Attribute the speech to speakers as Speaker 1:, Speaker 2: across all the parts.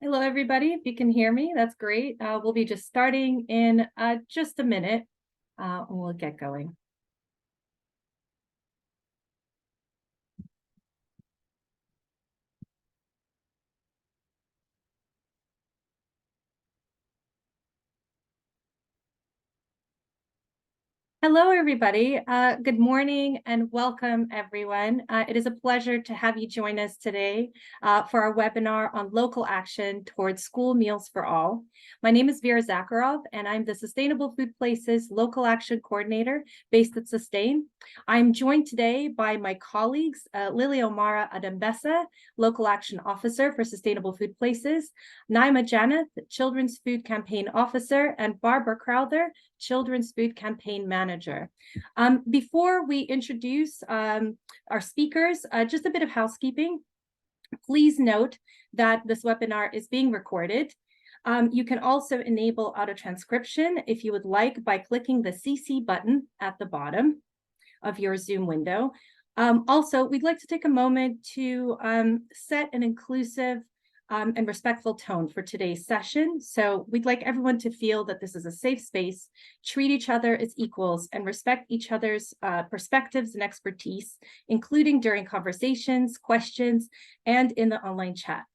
Speaker 1: Hello, everybody. If you can hear me, that's great. We'll be just starting in just a minute, and we'll get going. Hello, everybody. Good morning and welcome, everyone. It is a pleasure to have you join us today for our webinar on local action towards school meals for all. My name is Vera Zakharov, and I'm the Sustainable Food Places Local Action Coordinator based at Sustain. I'm joined today by my colleagues, Lily Omara Adambesa, Local Action Officer for Sustainable Food Places, Naima Janeth, Children's Food Campaign Officer, and Barbara Crowther, Children's Food Campaign Manager. Before we introduce our speakers, just a bit of housekeeping. Please note that this webinar is being recorded. You can also enable auto transcription if you would like by clicking the CC button at the bottom of your Zoom window. Also, we'd like to take a moment to set an inclusive and respectful tone for today's session. So we'd like everyone to feel that this is a safe space, treat each other as equals, and respect each other's perspectives and expertise, including during conversations, questions, and in the online chat.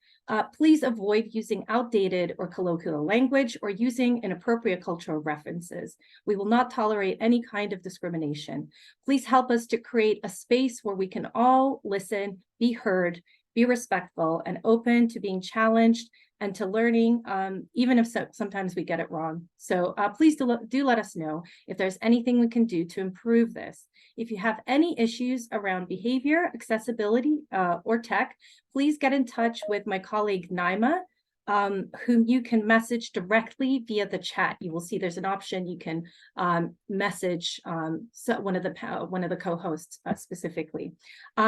Speaker 1: Please avoid using outdated or colloquial language or using inappropriate cultural references. We will not tolerate any kind of discrimination. Please help us to create a space where we can all listen, be heard, be respectful, and open to being challenged and to learning, even if sometimes we get it wrong. So please do let us know if there's anything we can do to improve this. If you have any issues around behavior, accessibility, or tech, please get in touch with my colleague Naima, whom you can message directly via the chat. You will see there's an option you can message one of the co-hosts specifically.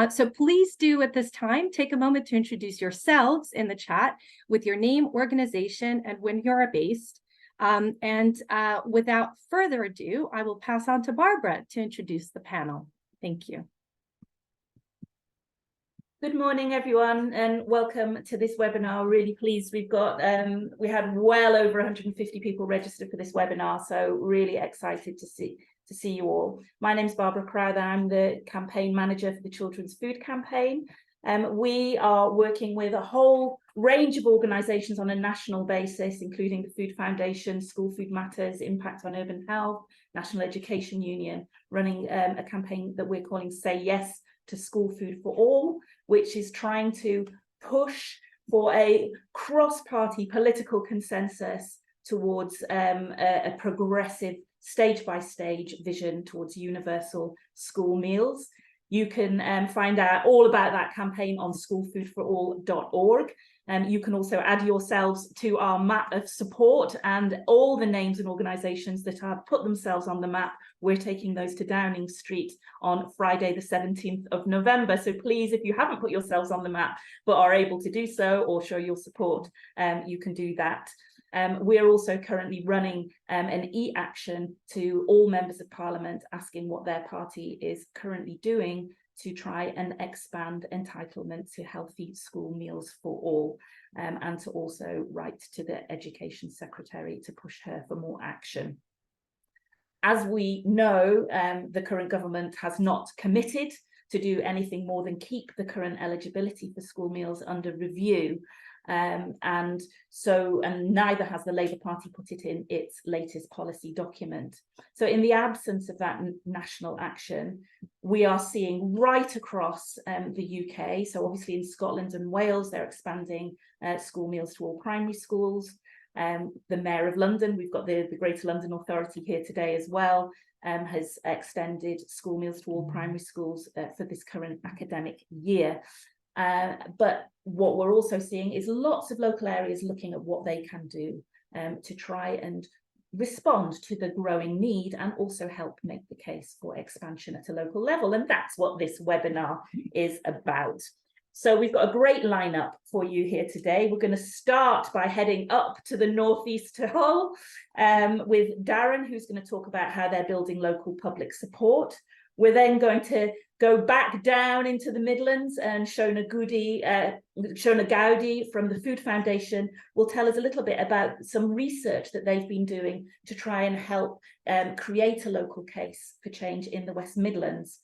Speaker 1: So please do at this time take a moment to introduce yourselves in the chat with your name, organization, and when you're based. Without further ado, I will pass on to Barbara to introduce the panel. Thank you.
Speaker 2: Good morning, everyone, and welcome to this webinar. Really pleased we had well over 150 people registered for this webinar, so really excited to see you all. My name is Barbara Crowther. I'm the campaign manager for the Children's Food Campaign. We are working with a whole range of organisations on a national basis, including the Food Foundation, School Food Matters, Impact on Urban Health, National Education Union, running a campaign that we're calling Say Yes to School Food for All, which is trying to push for a cross-party political consensus towards a progressive stage-by-stage vision towards universal school meals. You can find out all about that campaign on schoolfoodforall.org. You can also add yourselves to our map of support, and all the names and organisations that have put themselves on the map, we're taking those to Downing Street on Friday the 17th of November. So please, if you haven't put yourselves on the map but are able to do so or show your support, you can do that. We're also currently running an e-action to all members of Parliament asking what their party is currently doing to try and expand entitlement to healthy school meals for all, and to also write to the Education Secretary to push her for more action. As we know, the current government has not committed to do anything more than keep the current eligibility for school meals under review. And neither has the Labour Party put it in its latest policy document. So in the absence of that national action, we are seeing right across the UK, so obviously in Scotland and Wales, they're expanding school meals to all primary schools. The Mayor of London, we've got the Greater London Authority here today as well, has extended school meals to all primary schools for this current academic year. But what we're also seeing is lots of local areas looking at what they can do to try and respond to the growing need and also help make the case for expansion at a local level. And that's what this webinar is about. So we've got a great lineup for you here today. We're going to start by heading up to the northeast to Hull with Darren, who's going to talk about how they're building local public support. We're then going to go back down into the Midlands, and Shona Gowdy from the Food Foundation will tell us a little bit about some research that they've been doing to try and help create a local case for change in the West Midlands.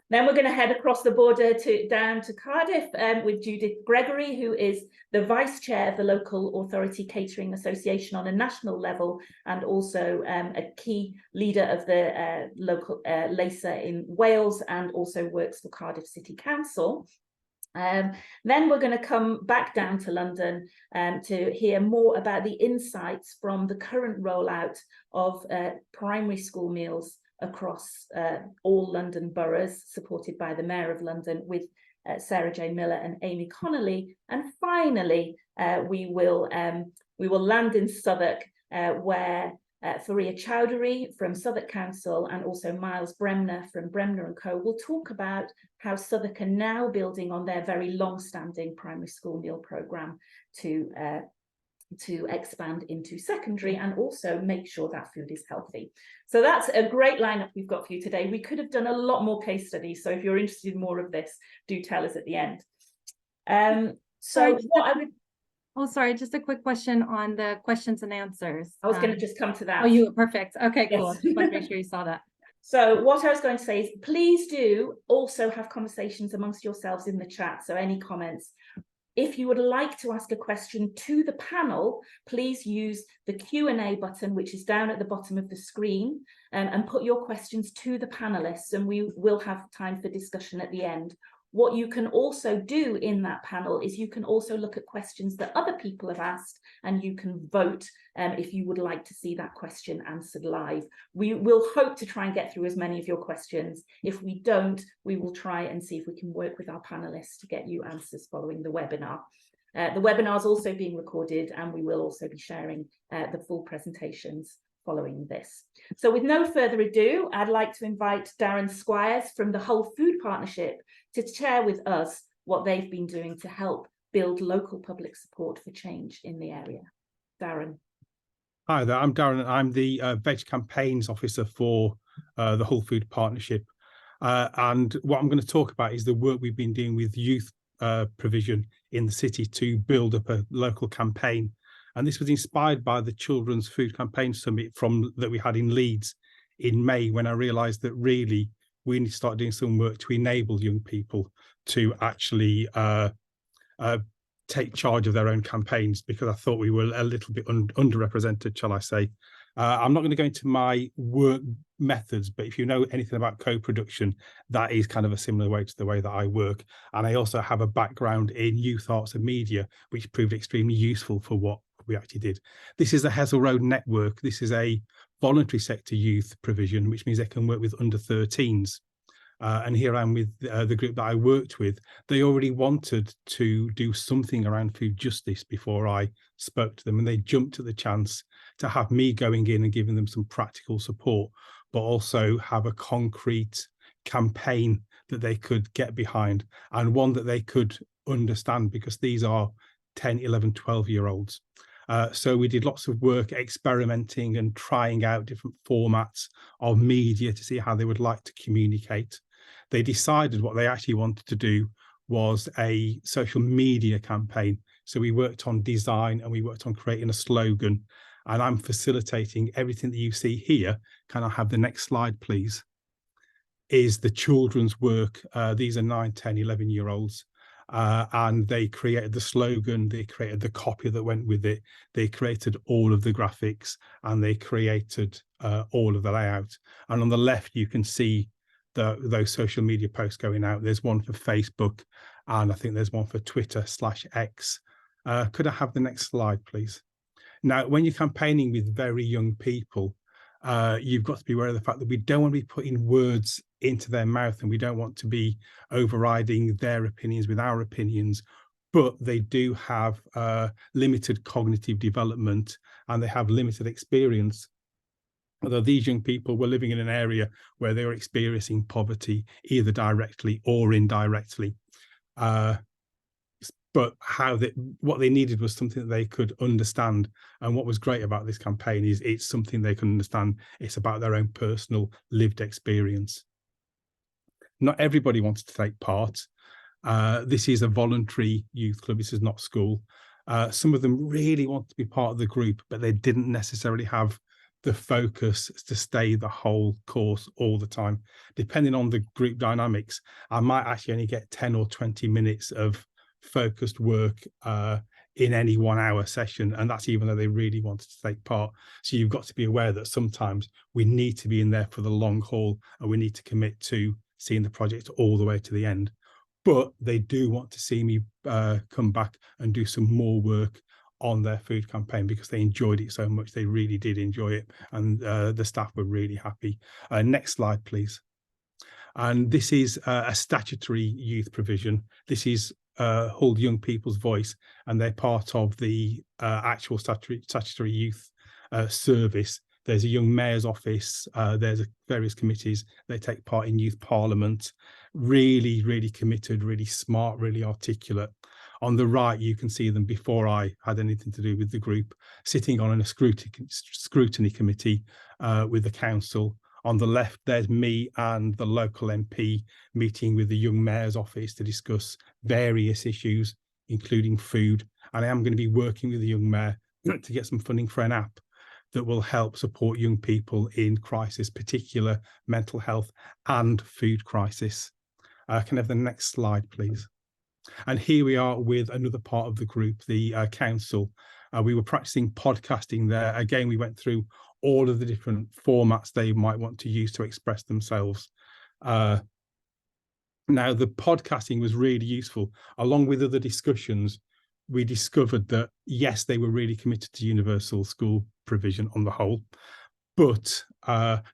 Speaker 2: Then we're going to head across the border down to Cardiff with Judith Gregory, who is the Vice Chair of the Local Authority Catering Association on a national level, and also a key leader of the local LASA in Wales, and also works for Cardiff City Council. Then we're going to come back down to London to hear more about the insights from the current rollout of primary school meals across all London boroughs, supported by the Mayor of London, with Sarah J. Miller and Amy Connolly. And finally, we will land in Southwark, where Faria Chowdhury from Southwark Council and also Miles Bremner from Bremner & Co will talk about how Southwark are now building on their very long-standing primary school meal programme to expand into secondary and also make sure that food is healthy. So that's a great lineup we've got for you today. We could have done a lot more case studies, so if you're interested in more of this, do tell us at the end.
Speaker 1: Sorry, just a quick question on the questions and answers.
Speaker 2: I was going to just come to that.
Speaker 1: Oh, you were perfect. Okay, cool.
Speaker 2: Yes.
Speaker 1: Just want to make sure you saw that.
Speaker 2: So what I was going to say is, please do also have conversations amongst yourselves in the chat. So any comments. If you would like to ask a question to the panel, please use the Q&A button, which is down at the bottom of the screen, and put your questions to the panelists, and we will have time for discussion at the end. What you can also do in that panel is you can also look at questions that other people have asked, and you can vote if you would like to see that question answered live. We will hope to try and get through as many of your questions. If we don't, we will try and see if we can work with our panelists to get you answers following the webinar. The webinar is also being recorded, and we will also be sharing the full presentations following this. So with no further ado, I'd like to invite Darren Squires from the Whole Food Partnership to share with us what they've been doing to help build local public support for change in the area. Darren.
Speaker 3: Hi there, I'm Darren. I'm the Veg Campaigns Officer for the Whole Food Partnership. And what I'm going to talk about is the work we've been doing with youth provision in the city to build up a local campaign. And this was inspired by the Children's Food Campaign Summit that we had in Leeds in May, when I realised that really we need to start doing some work to enable young people to actually take charge of their own campaigns, because I thought we were a little bit underrepresented, shall I say. I'm not going to go into my work methods, but if you know anything about co-production, that is kind of a similar way to the way that I work. And I also have a background in youth arts and media, which proved extremely useful for what we actually did. This is the Hessel Road Network. This is a voluntary sector youth provision, which means they can work with under 13s. And here I am with the group that I worked with. They already wanted to do something around food justice before I spoke to them, and they jumped at the chance to have me going in and giving them some practical support, but also have a concrete campaign that they could get behind, and one that they could understand, because these are 10, 11, 12-year-olds. So we did lots of work experimenting and trying out different formats of media to see how they would like to communicate. They decided what they actually wanted to do was a social media campaign. So we worked on design and we worked on creating a slogan. And I'm facilitating everything that you see here. Can I have the next slide, please? Is the children's work. These are 9, 10, 11-year-olds. And they created the slogan, they created the copy that went with it, they created all of the graphics, and they created all of the layout. And on the left, you can see those social media posts going out. There's one for Facebook, and I think there's one for Twitter/X. Could I have the next slide, please? Now, when you're campaigning with very young people, you've got to be aware of the fact that we don't want to be putting words into their mouth, and we don't want to be overriding their opinions with our opinions, but they do have limited cognitive development and they have limited experience. Although these young people were living in an area where they were experiencing poverty, either directly or indirectly. But what they needed was something that they could understand. And what was great about this campaign is it's something they can understand. It's about their own personal lived experience. Not everybody wants to take part. This is a voluntary youth club. This is not school. Some of them really want to be part of the group, but they didn't necessarily have the focus to stay the whole course all the time. Depending on the group dynamics, I might actually only get 10 or 20 minutes of focused work in any 1 hour session, and that's even though they really wanted to take part. So you've got to be aware that sometimes we need to be in there for the long haul, and we need to commit to seeing the project all the way to the end. But they do want to see me come back and do some more work on their food campaign because they enjoyed it so much. They really did enjoy it, and the staff were really happy. Next slide, please. And this is a statutory youth provision. This is Hull Young People's Voice, and they're part of the actual statutory youth service. There's a young mayor's office, there's various committees. They take part in youth parliament. Really, really committed, really smart, really articulate. On the right, you can see them before I had anything to do with the group, sitting on a scrutiny committee with the council. On the left, there's me and the local MP meeting with the young mayor's office to discuss various issues, including food. And I am going to be working with the young mayor to get some funding for an app that will help support young people in crisis, particular mental health and food crisis. Can I have the next slide, please? And here we are with another part of the group, the council. We were practicing podcasting there. Again, we went through all of the different formats they might want to use to express themselves. Now, the podcasting was really useful. Along with other discussions, we discovered that, yes, they were really committed to universal school provision on the whole, but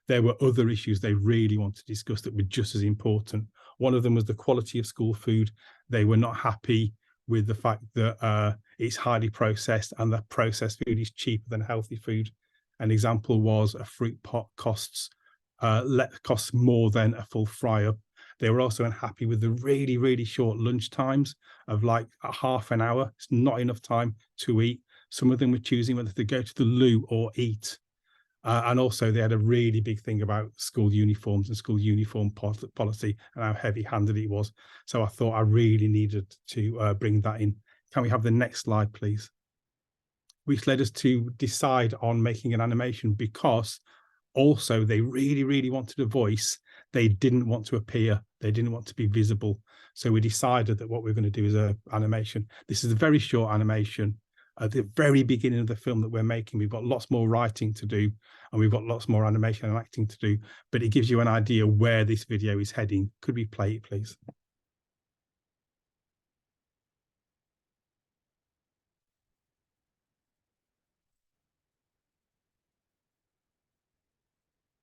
Speaker 3: there were other issues they really wanted to discuss that were just as important. One of them was the quality of school food. They were not happy with the fact that it's highly processed and that processed food is cheaper than healthy food. An example was a fruit pot costs more than a full fry-up. They were also unhappy with the really, really short lunch times of like a half an hour. It's not enough time to eat. Some of them were choosing whether to go to the loo or eat. And also they had a really big thing about school uniforms and school uniform policy and how heavy-handed it was. So I thought I really needed to bring that in. Can we have the next slide, please? Which led us to decide on making an animation because also they really, really wanted a voice. They didn't want to appear. They didn't want to be visible. So we decided that what we're going to do is an animation. This is a very short animation. At the very beginning of the film that we're making, we've got lots more writing to do and we've got lots more animation and acting to do, but it gives you an idea where this video is heading. Could we play it, please?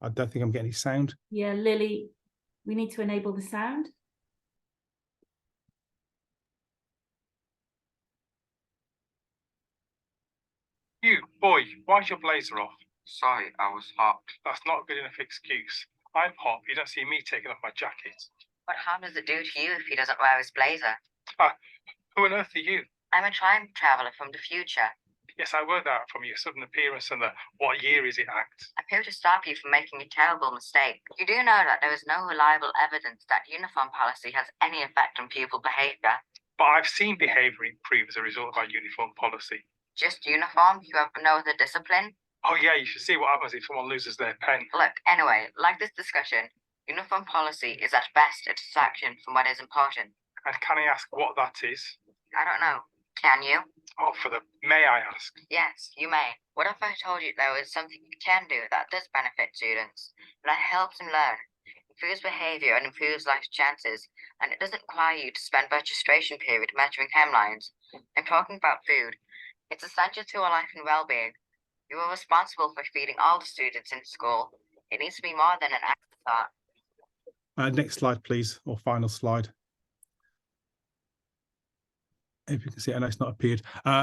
Speaker 3: I don't think I'm getting any sound.
Speaker 2: Yeah, Lily, we need to enable the sound.
Speaker 3: You, boy, why's your blazer off?
Speaker 4: Sorry, I was hot.
Speaker 3: That's not a good enough excuse. I'm hot. You don't see me taking off my jacket.
Speaker 4: What harm does it do to you if he doesn't wear his blazer?
Speaker 3: Who on earth are you?
Speaker 4: I'm a time traveller from the future.
Speaker 3: Yes, I worked out from your sudden appearance and the what year is it act.
Speaker 4: I'm here to stop you from making a terrible mistake. You do know that there is no reliable evidence that uniform policy has any effect on pupil behaviour.
Speaker 3: But I've seen behaviour improve as a result of our uniform policy.
Speaker 4: Just uniform? You have no other discipline?
Speaker 3: Oh yeah, you should see what happens if someone loses their pen.
Speaker 4: Look, anyway, like this discussion, uniform policy is at best a distraction from what is important.
Speaker 3: And can I ask what that is?
Speaker 4: I don't know. Can you?
Speaker 3: Oh, may I ask?
Speaker 4: Yes, you may. What if I told you there is something you can do that does benefit students, that helps them learn, improves behaviour and improves life's chances, and it doesn't require you to spend registration period measuring hemlines? I'm talking about food. It's essential to our life and well-being. You are responsible for feeding all the students in school. It needs to be more than an afterthought.
Speaker 3: Next slide, please, or final slide. If you can see it, I know it's not appeared.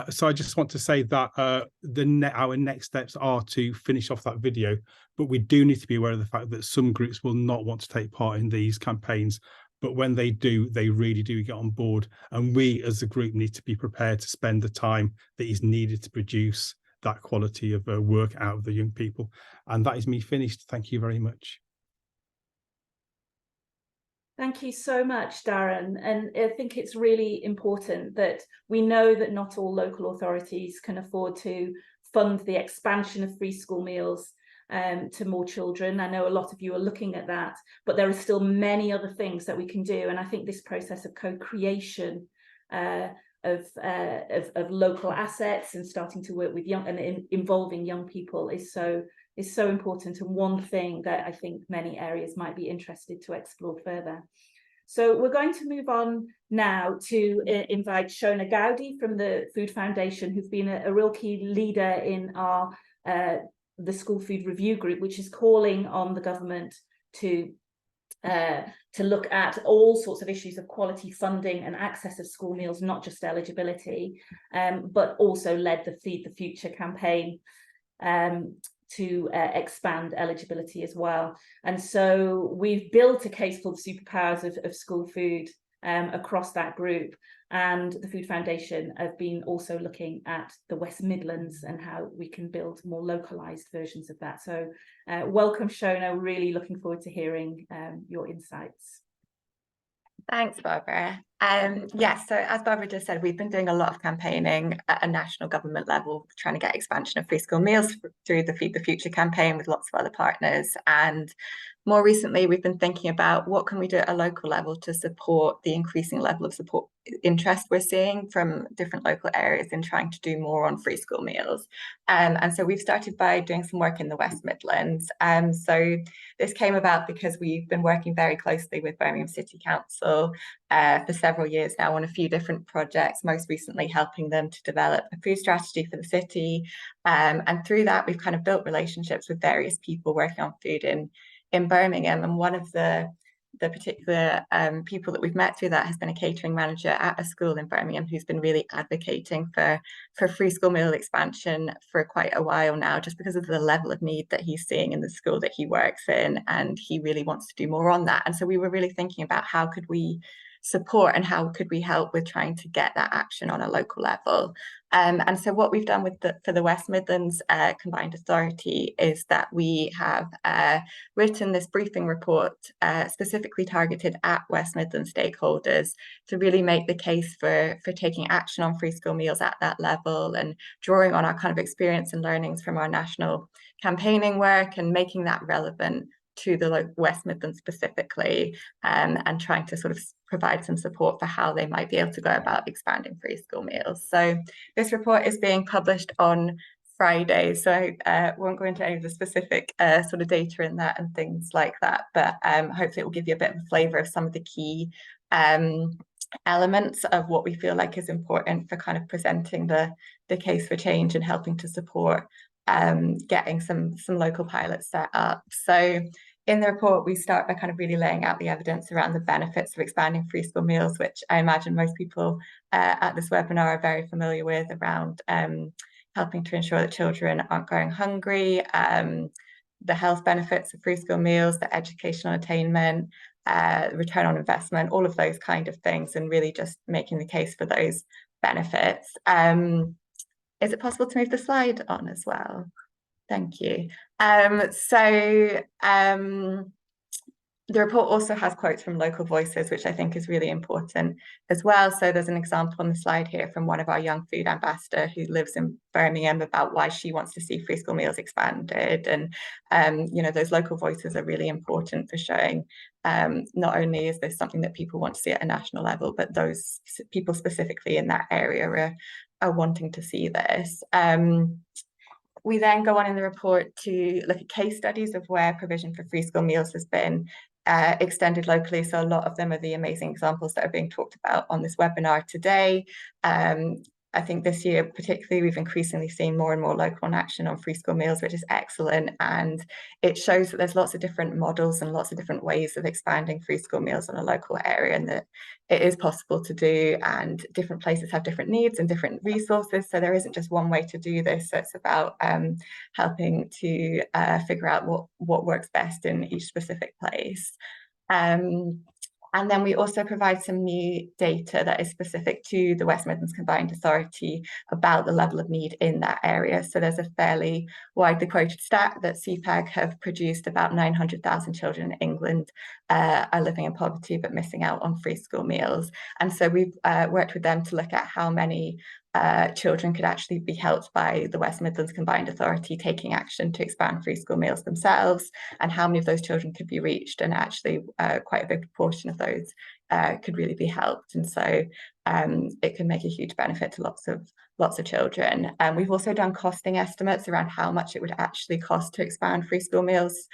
Speaker 3: So I just want to say that our next steps are to finish off that video, but we do need to be aware of the fact that some groups will not want to take part in these campaigns. But when they do, they really do get on board. And we as a group need to be prepared to spend the time that is needed to produce that quality of work out of the young people. And that is me finished. Thank you very much.
Speaker 2: Thank you so much, Darren. And I think it's really important that we know that not all local authorities can afford to fund the expansion of free school meals to more children. I know a lot of you are looking at that, but there are still many other things that we can do. And I think this process of co-creation of local assets and starting to work with young and involving young people is so important, and one thing that I think many areas might be interested to explore further. So we're going to move on now to invite Shona Gowdy from the Food Foundation, who's been a real key leader in our the School Food Review Group, which is calling on the government to look at all sorts of issues of quality funding and access of school meals, not just eligibility, but also led the Feed the Future campaign to expand eligibility as well. And so we've built a case called Superpowers of School Food across that group. And the Food Foundation have been also looking at the West Midlands and how we can build more localised versions of that. So welcome, Shona. Really looking forward to hearing your insights.
Speaker 5: Thanks, Barbara. So as Barbara just said, we've been doing a lot of campaigning at a national government level, trying to get expansion of free school meals through the Feed the Future campaign with lots of other partners. And more recently, we've been thinking about what can we do at a local level to support the increasing level of support interest we're seeing from different local areas in trying to do more on free school meals. And so we've started by doing some work in the West Midlands. So this came about because we've been working very closely with Birmingham City Council for several years now on a few different projects, most recently helping them to develop a food strategy for the city. And through that, we've kind of built relationships with various people working on food in Birmingham. And one of the particular people that we've met through that has been a catering manager at a school in Birmingham who's been really advocating for free school meal expansion for quite a while now, just because of the level of need that he's seeing in the school that he works in, and he really wants to do more on that. And so we were really thinking about how could we support and how could we help with trying to get that action on a local level. And so what we've done for the West Midlands Combined Authority is that we have written this briefing report specifically targeted at West Midlands stakeholders to really make the case for taking action on free school meals at that level, and drawing on our kind of experience and learnings from our national campaigning work and making that relevant to the West Midlands specifically, and trying to sort of provide some support for how they might be able to go about expanding free school meals. So this report is being published on Friday, so I won't go into any of the specific sort of data in that and things like that, but hopefully it will give you a bit of a flavour of some of the key elements of what we feel like is important for kind of presenting the case for change and helping to support getting some local pilots set up. So in the report, we start by kind of really laying out the evidence around the benefits of expanding free school meals, which I imagine most people at this webinar are very familiar with, around helping to ensure that children aren't going hungry, the health benefits of free school meals, the educational attainment, return on investment, all of those kind of things, and really just making the case for those benefits. Is it possible to move the slide on as well? Thank you. The report also has quotes from local voices, which I think is really important as well. So there's an example on the slide here from one of our young food ambassador who lives in Birmingham about why she wants to see free school meals expanded. And, you know, those local voices are really important for showing not only is this something that people want to see at a national level, but those people specifically in that area are wanting to see this. We then go on in the report to look at case studies of where provision for free school meals has been extended locally. So a lot of them are the amazing examples that are being talked about on this webinar today. I think this year particularly, we've increasingly seen more and more local action on free school meals, which is excellent. And it shows that there's lots of different models and lots of different ways of expanding free school meals in a local area, and that it is possible to do, and different places have different needs and different resources. So there isn't just one way to do this. So it's about helping to figure out what works best in each specific place. And then we also provide some new data that is specific to the West Midlands Combined Authority about the level of need in that area. So there's a fairly widely quoted stat that CPAG have produced about 900,000 children in England are living in poverty but missing out on free school meals. And so we've worked with them to look at how many children could actually be helped by the West Midlands Combined Authority taking action to expand free school meals themselves, and how many of those children could be reached. And actually quite a big proportion of those could really be helped. And so it can make a huge benefit to lots of children. We've also done costing estimates around how much it would actually cost to expand free school meals,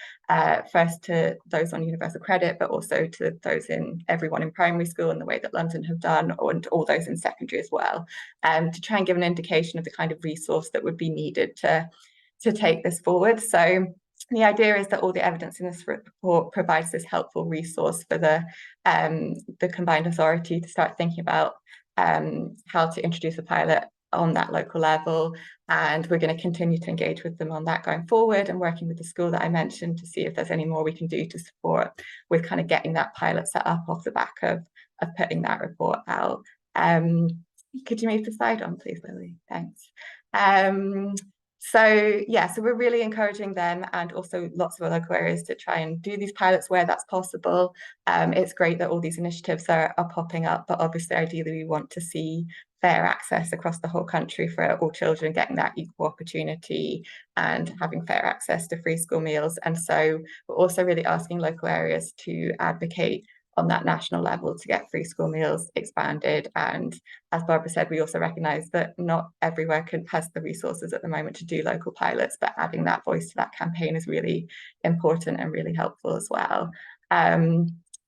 Speaker 5: first to those on universal credit, but also to those everyone in primary school in the way that London have done, and all those in secondary as well, to try and give an indication of the kind of resource that would be needed to take this forward. So the idea is that all the evidence in this report provides this helpful resource for the Combined Authority to start thinking about how to introduce a pilot on that local level. And we're going to continue to engage with them on that going forward, and working with the school that I mentioned to see if there's any more we can do to support with kind of getting that pilot set up off the back of putting that report out. Could you move the slide on, please, Lily? Thanks. So we're really encouraging them and also lots of local areas to try and do these pilots where that's possible. It's great that all these initiatives are popping up, but obviously ideally we want to see fair access across the whole country for all children, getting that equal opportunity and having fair access to free school meals. And so we're also really asking local areas to advocate on that national level to get free school meals expanded. And as Barbara said, we also recognise that not everywhere has the resources at the moment to do local pilots, but adding that voice to that campaign is really important and really helpful as well.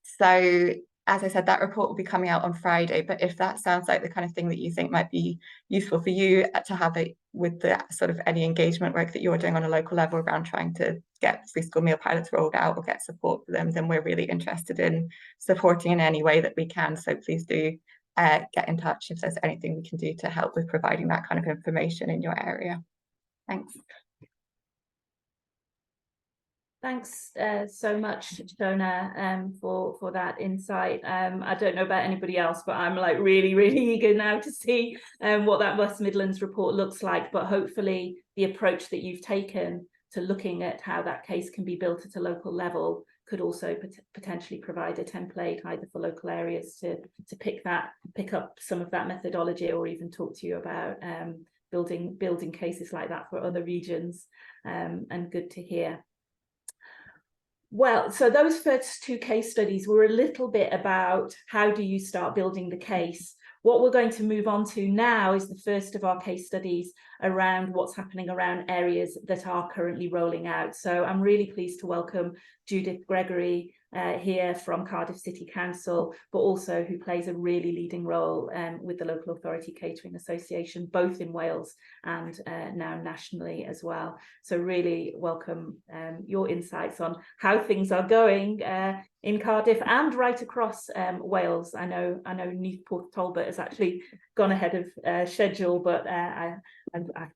Speaker 5: So as I said, that report will be coming out on Friday, but if that sounds like the kind of thing that you think might be useful for you to have it with the sort of any engagement work that you're doing on a local level around trying to get free school meal pilots rolled out or get support for them, then we're really interested in supporting in any way that we can. So please do get in touch if there's anything we can do to help with providing that kind of information in your area. Thanks.
Speaker 2: Thanks so much, Shona, for that insight. I don't know about anybody else, but I'm like really eager now to see what that West Midlands report looks like. But hopefully the approach that you've taken to looking at how that case can be built at a local level could also potentially provide a template either for local areas to pick up some of that methodology, or even talk to you about building cases like that for other regions. And good to hear. Well, so those first two case studies were a little bit about how do you start building the case. What we're going to move on to now is the first of our case studies around what's happening around areas that are currently rolling out. So I'm really pleased to welcome Judith Gregory here from Cardiff City Council, but also who plays a really leading role with the Local Authority Catering Association, both in Wales and now nationally as well. So really welcome your insights on how things are going in Cardiff and right across Wales. I know Neath Port Talbot has actually gone ahead of schedule, but I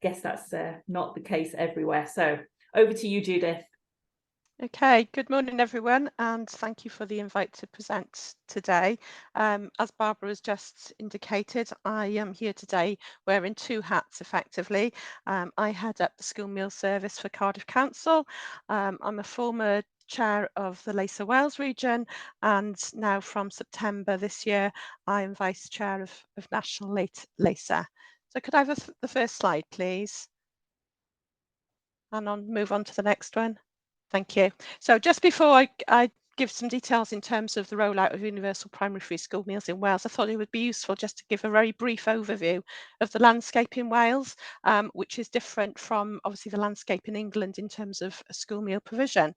Speaker 2: guess that's not the case everywhere. So over to you, Judith.
Speaker 6: Okay, good morning everyone, and thank you for the invite to present today. As Barbara has just indicated, I am here today wearing two hats effectively. I head up the school meal service for Cardiff Council. I'm a former chair of the LASA Wales region, and now from September this year I am vice chair of National LASA. So could I have the first slide please, and move on to the next one. Thank you. So just before I give some details in terms of the rollout of universal primary free school meals in Wales, I thought it would be useful just to give a very brief overview of the landscape in Wales, which is different from obviously the landscape in England in terms of school meal provision.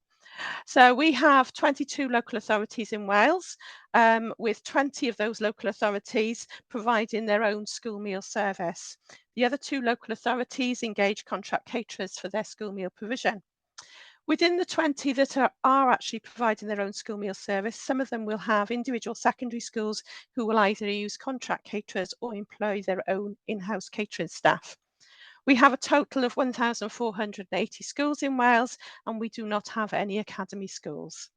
Speaker 6: So we have 22 local authorities in Wales, with 20 of those local authorities providing their own school meal service. The other two local authorities engage contract caterers for their school meal provision. Within the 20 that are actually providing their own school meal service, some of them will have individual secondary schools who will either use contract caterers or employ their own in-house catering staff. We have a total of 1,480 schools in Wales, and we do not have any academy schools.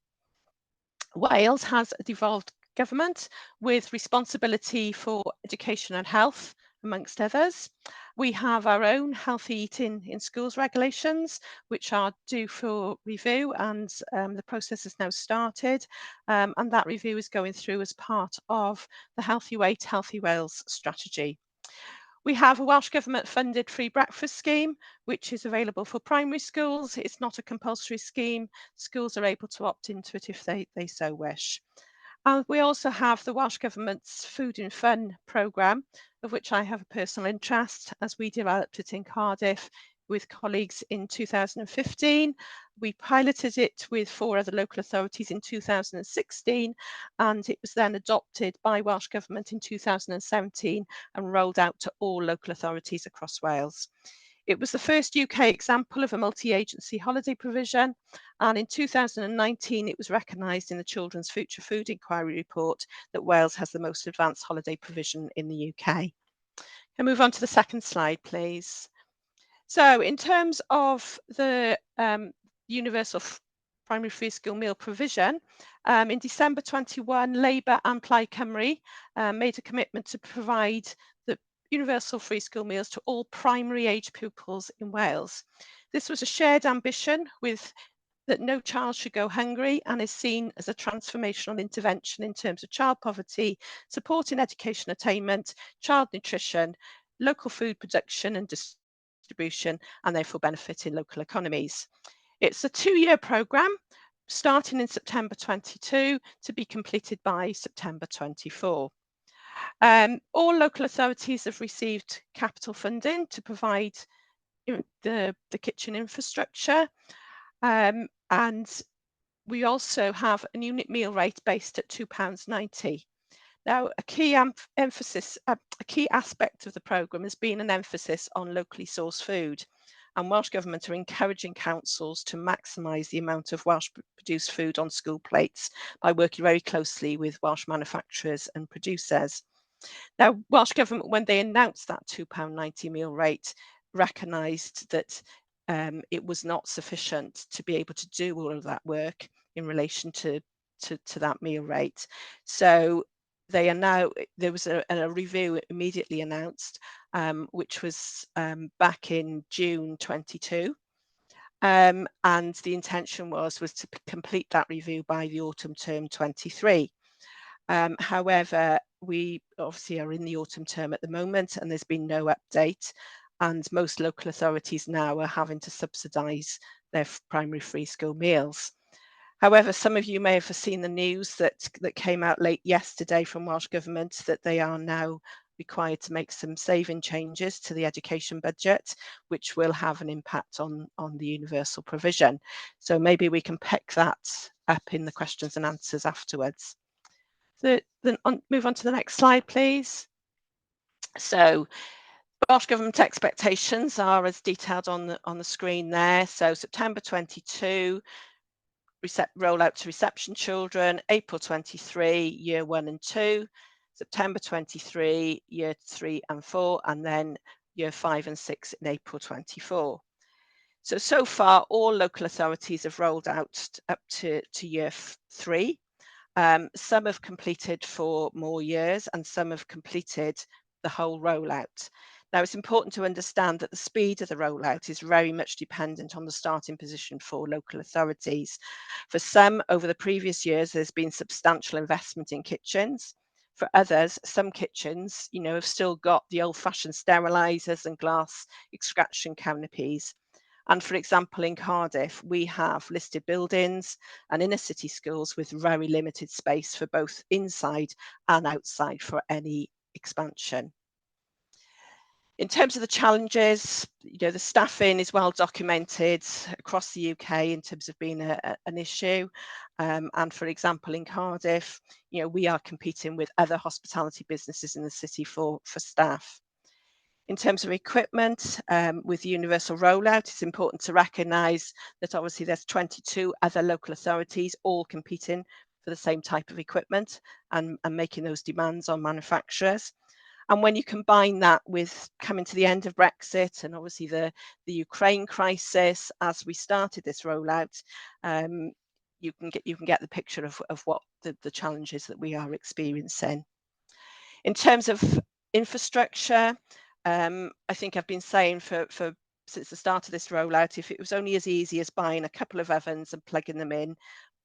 Speaker 6: Wales has a devolved government with responsibility for education and health, amongst others. We have our own healthy eating in schools regulations, which are due for review, and the process has now started. And that review is going through as part of the Healthy Weight, Healthy Wales strategy. We have a Welsh Government funded free breakfast scheme, which is available for primary schools. It's not a compulsory scheme. Schools are able to opt into it if they so wish. And we also have the Welsh Government's Food and Fun programme, of which I have a personal interest, as we developed it in Cardiff with colleagues in 2015. We piloted it with 4 other local authorities in 2016, and it was then adopted by Welsh Government in 2017 and rolled out to all local authorities across Wales. It was the first UK example of a multi-agency holiday provision, and in 2019 it was recognised in the Children's Future Food Inquiry report that Wales has the most advanced holiday provision in the UK. Can I move on to the second slide, please? So in terms of the universal primary free school meal provision, in December 21, Labour and Plaid Cymru made a commitment to provide the universal free school meals to all primary age pupils in Wales. This was a shared ambition with that no child should go hungry, and is seen as a transformational intervention in terms of child poverty, supporting education attainment, child nutrition, local food production and distribution, and therefore benefiting local economies. It's a 2-year programme starting in September 22 to be completed by September 24. All local authorities have received capital funding to provide the kitchen infrastructure, and we also have a unit meal rate based at £2.90. Now, a key aspect of the programme has been an emphasis on locally sourced food, and Welsh Government are encouraging councils to maximise the amount of Welsh produced food on school plates by working very closely with Welsh manufacturers and producers. Now, Welsh Government, when they announced that £2.90 meal rate, recognised that it was not sufficient to be able to do all of that work in relation to that meal rate. So they are now, there was a review immediately announced, which was back in June 22. And the intention was to complete that review by the autumn term 23. However, we obviously are in the autumn term at the moment, and there's been no update, and most local authorities now are having to subsidise their primary free school meals. However, some of you may have seen the news that came out late yesterday from Welsh Government that they are now required to make some saving changes to the education budget, which will have an impact on the universal provision. So maybe we can pick that up in the questions and answers afterwards. Then move on to the next slide, please. So Welsh Government expectations are as detailed on the screen there. So September 22, rollout to reception children, April 23, year 1 and 2, September 23, year 3 and 4, and then year 5 and 6 in April 24. So far, all local authorities have rolled out up to year 3. Some have completed for more years, and some have completed the whole rollout. Now, it's important to understand that the speed of the rollout is very much dependent on the starting position for local authorities. For some, over the previous years, there's been substantial investment in kitchens. For others, some kitchens, have still got the old-fashioned sterilisers and glass extraction canopies. And for example, in Cardiff, we have listed buildings and inner city schools with very limited space for both inside and outside for any expansion. In terms of the challenges, the staffing is well documented across the UK in terms of being an issue. And for example, in Cardiff, we are competing with other hospitality businesses in the city for staff. In terms of equipment, with the universal rollout, it's important to recognise that obviously there's 22 other local authorities all competing for the same type of equipment and making those demands on manufacturers. And when you combine that with coming to the end of Brexit and obviously the Ukraine crisis as we started this rollout, you can get the picture of what the challenges that we are experiencing. In terms of Infrastructure, I think I've been saying since the start of this rollout, if it was only as easy as buying a couple of ovens and plugging them in,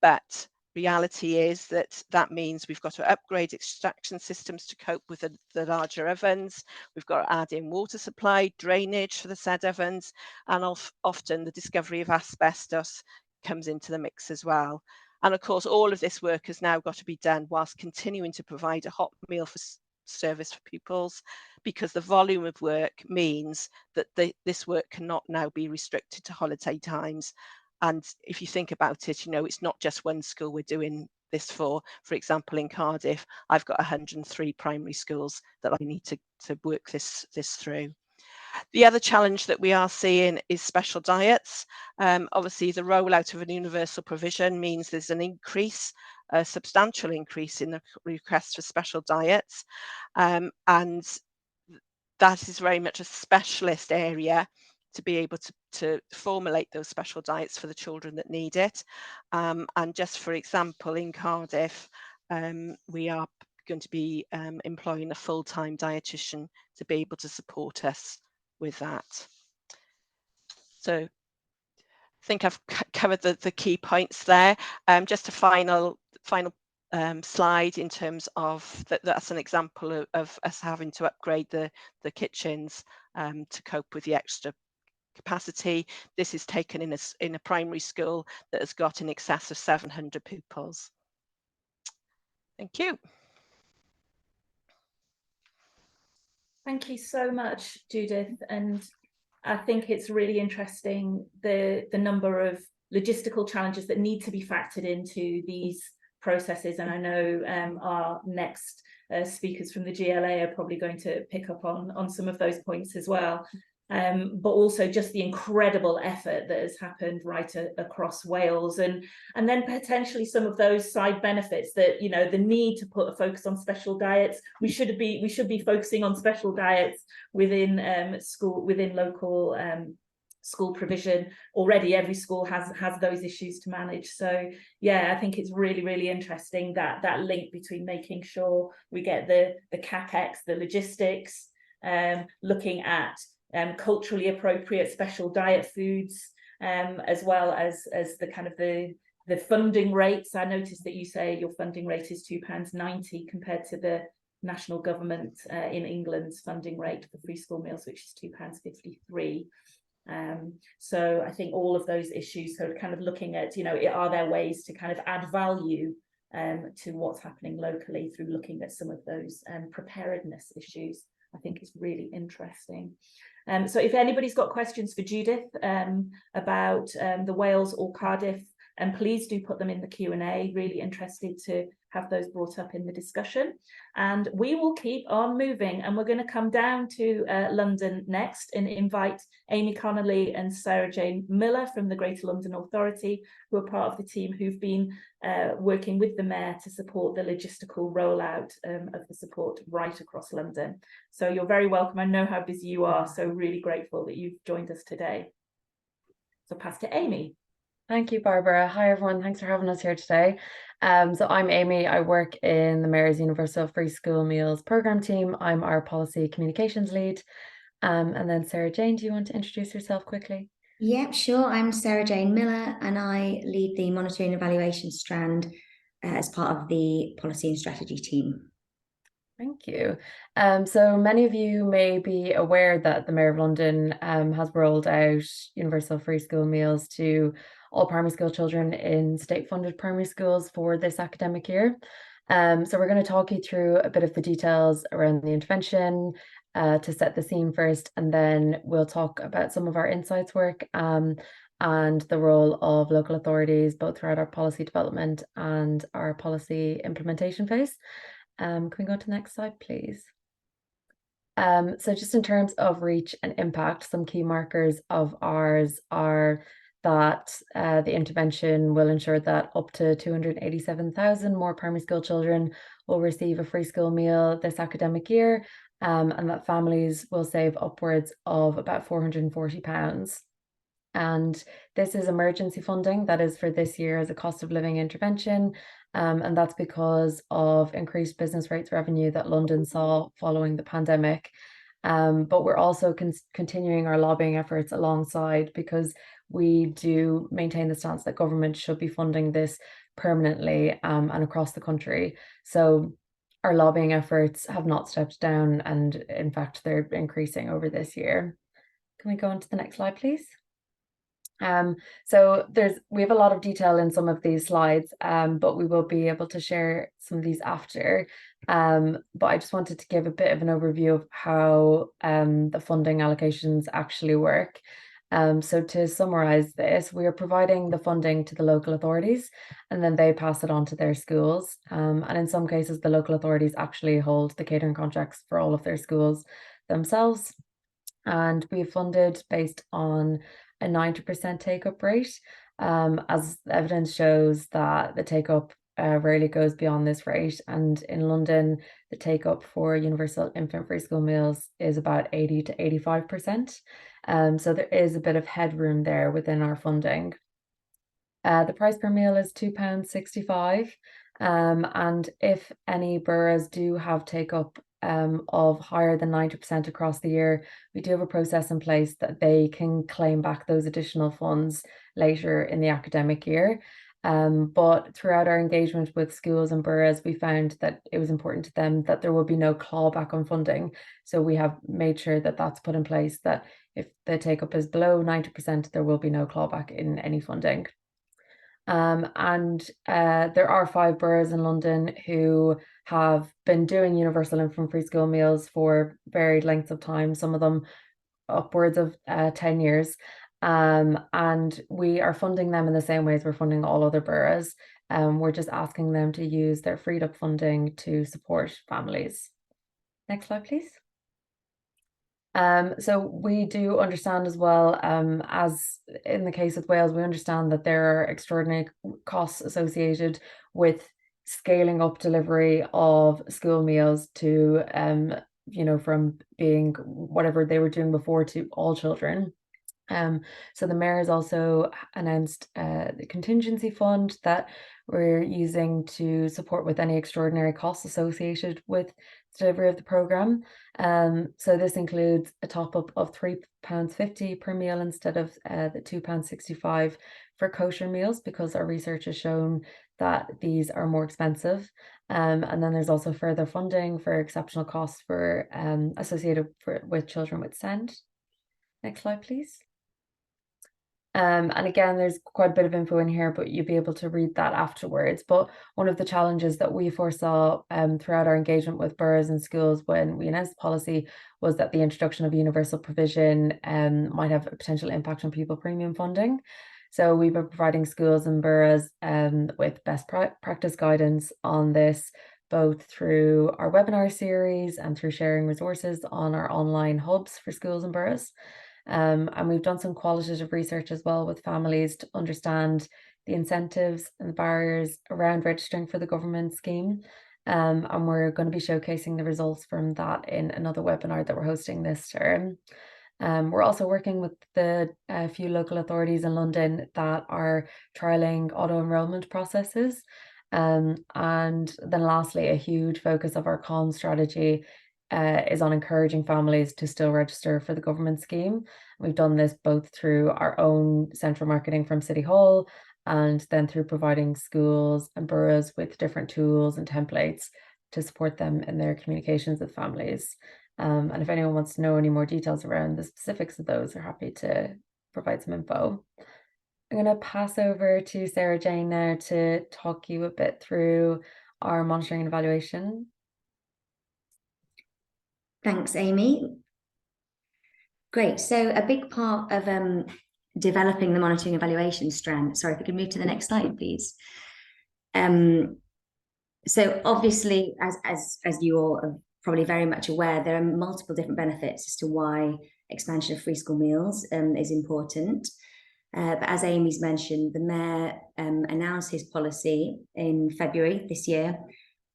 Speaker 6: but reality is that means we've got to upgrade extraction systems to cope with the larger ovens. We've got to add in water supply, drainage for the said ovens, and often the discovery of asbestos comes into the mix as well. And of course, all of this work has now got to be done whilst continuing to provide a hot meal service for pupils, because the volume of work means that this work cannot now be restricted to holiday times. And if you think about it, it's not just one school we're doing this for. For example, in Cardiff, I've got 103 primary schools that I need to work this through. The other challenge that we are seeing is special diets. Obviously, the rollout of a universal provision means there's an increase, a substantial increase in the requests for special diets. And that is very much a specialist area to be able to formulate those special diets for the children that need it. And just for example, in Cardiff, we are going to be employing a full-time dietitian to be able to support us with that. So I think I've covered the key points there. Just a final slide in terms of that's an example of us having to upgrade the kitchens to cope with the extra capacity. This is taken in a primary school that has got in excess of 700 pupils. Thank you.
Speaker 2: Thank you so much, Judith. And I think it's really interesting the number of logistical challenges that need to be factored into these processes. And I know our next speakers from the GLA are probably going to pick up on some of those points as well. But also just the incredible effort that has happened right across Wales, and then potentially some of those side benefits that, the need to put a focus on special diets. We should be focusing on special diets within local school provision. Already every school has those issues to manage. So yeah, I think it's really, really interesting that link between making sure we get the capex, the logistics, looking at culturally appropriate special diet foods, as well as the kind of the funding rates. I noticed that you say your funding rate is £2.90 compared to the national government in England's funding rate for free school meals, which is £2.53. So I think all of those issues, so kind of looking at, are there ways to kind of add value to what's happening locally through looking at some of those preparedness issues, I think is really interesting. So if anybody's got questions for Judith about the Wales or Cardiff, please do put them in the Q&A. Really interested to have those brought up in the discussion. And we will keep on moving, and we're going to come down to London next and invite Amy Connolly and Sarah Jane Miller from the Greater London Authority, who are part of the team who've been working with the Mayor to support the logistical rollout of the support right across London. So you're very welcome. I know how busy you are, so really grateful that you've joined us today. So pass to Amy.
Speaker 7: Thank you, Barbara. Hi, everyone. Thanks for having us here today. So I'm Amy. I work in the Mayor's Universal Free School Meals Programme team. I'm our policy communications lead. And then Sarah Jane, do you want to introduce yourself quickly?
Speaker 8: Yeah, sure. I'm Sarah Jane Miller, and I lead the monitoring and evaluation strand as part of the policy and strategy team.
Speaker 7: Thank you. So many of you may be aware that the Mayor of London has rolled out universal free school meals to all primary school children in state-funded primary schools for this academic year. So we're going to talk you through a bit of the details around the intervention to set the scene first, and then we'll talk about some of our insights work and the role of local authorities, both throughout our policy development and our policy implementation phase. Can we go to the next slide, please? So just in terms of reach and impact, some key markers of ours are that the intervention will ensure that up to 287,000 more primary school children will receive a free school meal this academic year, and that families will save upwards of about £440. And this is emergency funding that is for this year as a cost of living intervention, And that's because of increased business rates revenue that London saw following the pandemic. But we're also continuing our lobbying efforts alongside, because we do maintain the stance that government should be funding this permanently and across the country. So our lobbying efforts have not stepped down, and in fact, they're increasing over this year. Can we go on to the next slide, please? So we have a lot of detail in some of these slides, but we will be able to share some of these after. But I just wanted to give a bit of an overview of how the funding allocations actually work. So to summarize this, we are providing the funding to the local authorities, and then they pass it on to their schools. And in some cases, the local authorities actually hold the catering contracts for all of their schools themselves. And we've funded based on a 90% take-up rate, as evidence shows that the take-up rarely goes beyond this rate. And in London, the take-up for universal infant free school meals is about 80 to 85%. So there is a bit of headroom there within our funding. The price per meal is £2.65. And if any boroughs do have take-up of higher than 90% across the year, we do have a process in place that they can claim back those additional funds later in the academic year. But throughout our engagement with schools and boroughs, we found that it was important to them that there will be no clawback on funding. So we have made sure that that's put in place, that if the take-up is below 90%, there will be no clawback in any funding. And there are 5 boroughs in London who have been doing universal infant free school meals for varied lengths of time, some of them upwards of 10 years. And we are funding them in the same way as we're funding all other boroughs. We're just asking them to use their freed up funding to support families. Next slide, please. So we do understand as well, as in the case of Wales, we understand that there are extraordinary costs associated with scaling up delivery of school meals to, from being whatever they were doing before to all children. So the Mayor has also announced the contingency fund that we're using to support with any extraordinary costs associated with delivery of the programme. So this includes a top-up of £3.50 per meal instead of the £2.65 for kosher meals, because our research has shown that these are more expensive. And then there's also further funding for exceptional costs for associated with children with SEND. Next slide, please. And again, there's quite a bit of info in here, but you'll be able to read that afterwards. But one of the challenges that we foresaw throughout our engagement with boroughs and schools when we announced the policy was that the introduction of universal provision might have a potential impact on pupil premium funding. So we've been providing schools and boroughs with best practice guidance on this, both through our webinar series and through sharing resources on our online hubs for schools and boroughs. And we've done some qualitative research as well with families to understand the incentives and the barriers around registering for the government scheme. And we're going to be showcasing the results from that in another webinar that we're hosting this term. We're also working with the few local authorities in London that are trialling auto-enrolment processes. And then lastly, a huge focus of our comms strategy is on encouraging families to still register for the government scheme. We've done this both through our own central marketing from City Hall, and then through providing schools and boroughs with different tools and templates to support them in their communications with families. And if anyone wants to know any more details around the specifics of those, we're happy to provide some info. I'm going to pass over to Sarah Jane now to talk you a bit through our monitoring and evaluation.
Speaker 8: Thanks, Amy. Great. So a big part of developing the monitoring evaluation strand. Sorry, if we could move to the next slide, please. So obviously, as you all are probably very much aware, there are multiple different benefits as to why expansion of free school meals is important. But as Amy's mentioned, the Mayor announced his policy in February this year,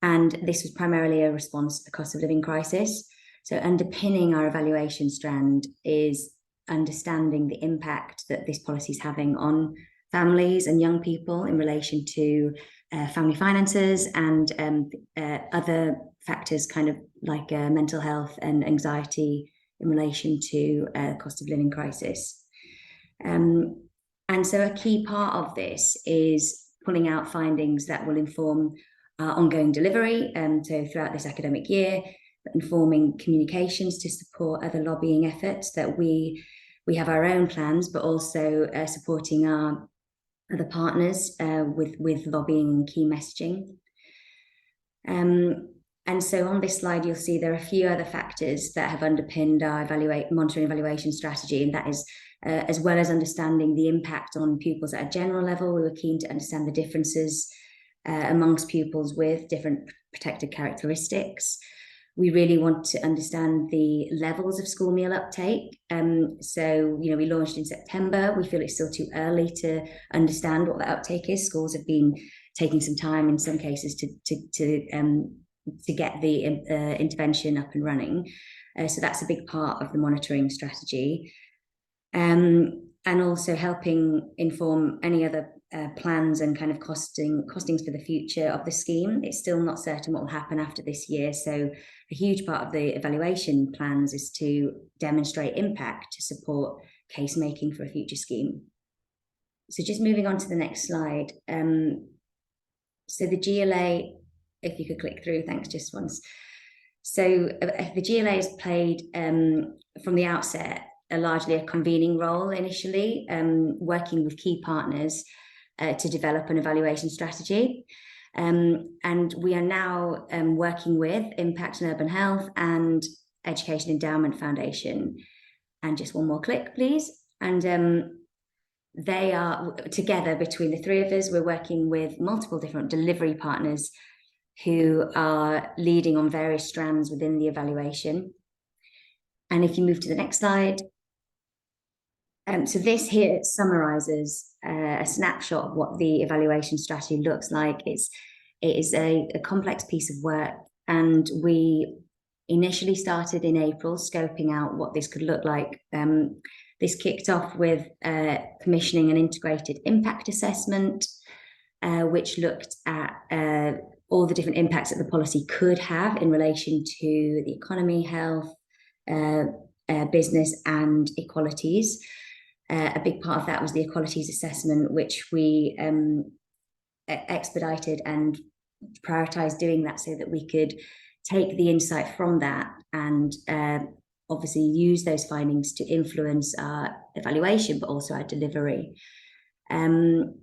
Speaker 8: and this was primarily a response to the cost of living crisis. So underpinning our evaluation strand is understanding the impact that this policy is having on families and young people in relation to family finances and other factors kind of like mental health and anxiety in relation to cost of living crisis. And so a key part of this is pulling out findings that will inform our ongoing delivery, so throughout this academic year, informing communications to support other lobbying efforts that we have our own plans, but also supporting our other partners with lobbying and key messaging. And so on this slide, you'll see there are a few other factors that have underpinned our monitoring evaluation strategy, and that is as well as understanding the impact on pupils at a general level, we were keen to understand the differences amongst pupils with different protected characteristics. We really want to understand the levels of school meal uptake. So, you know, we launched in September. We feel it's still too early to understand what that uptake is. Schools have been taking some time in some cases to get the intervention up and running. So that's a big part of the monitoring strategy. And also helping inform any other plans and kind of costings for the future of the scheme. It's still not certain what will happen after this year. So a huge part of the evaluation plans is to demonstrate impact to support case making for a future scheme. So just moving on to the next slide. So the GLA, if you could click through, thanks, just once. So the GLA has played from the outset largely a convening role initially, working with key partners to develop an evaluation strategy. And we are now working with Impact and Urban Health and Education Endowment Foundation. And just one more click, please. And they are together, between the three of us, we're working with multiple different delivery partners who are leading on various strands within the evaluation. And if you move to the next slide. So this here summarizes a snapshot of what the evaluation strategy looks like. It is a complex piece of work, and we initially started in April scoping out what this could look like. This kicked off with commissioning an integrated impact assessment, which looked at all the different impacts that the policy could have in relation to the economy, health, business and equalities. A big part of that was the equalities assessment, which we expedited and prioritized doing that so that we could take the insight from that and obviously use those findings to influence our evaluation, but also our delivery. And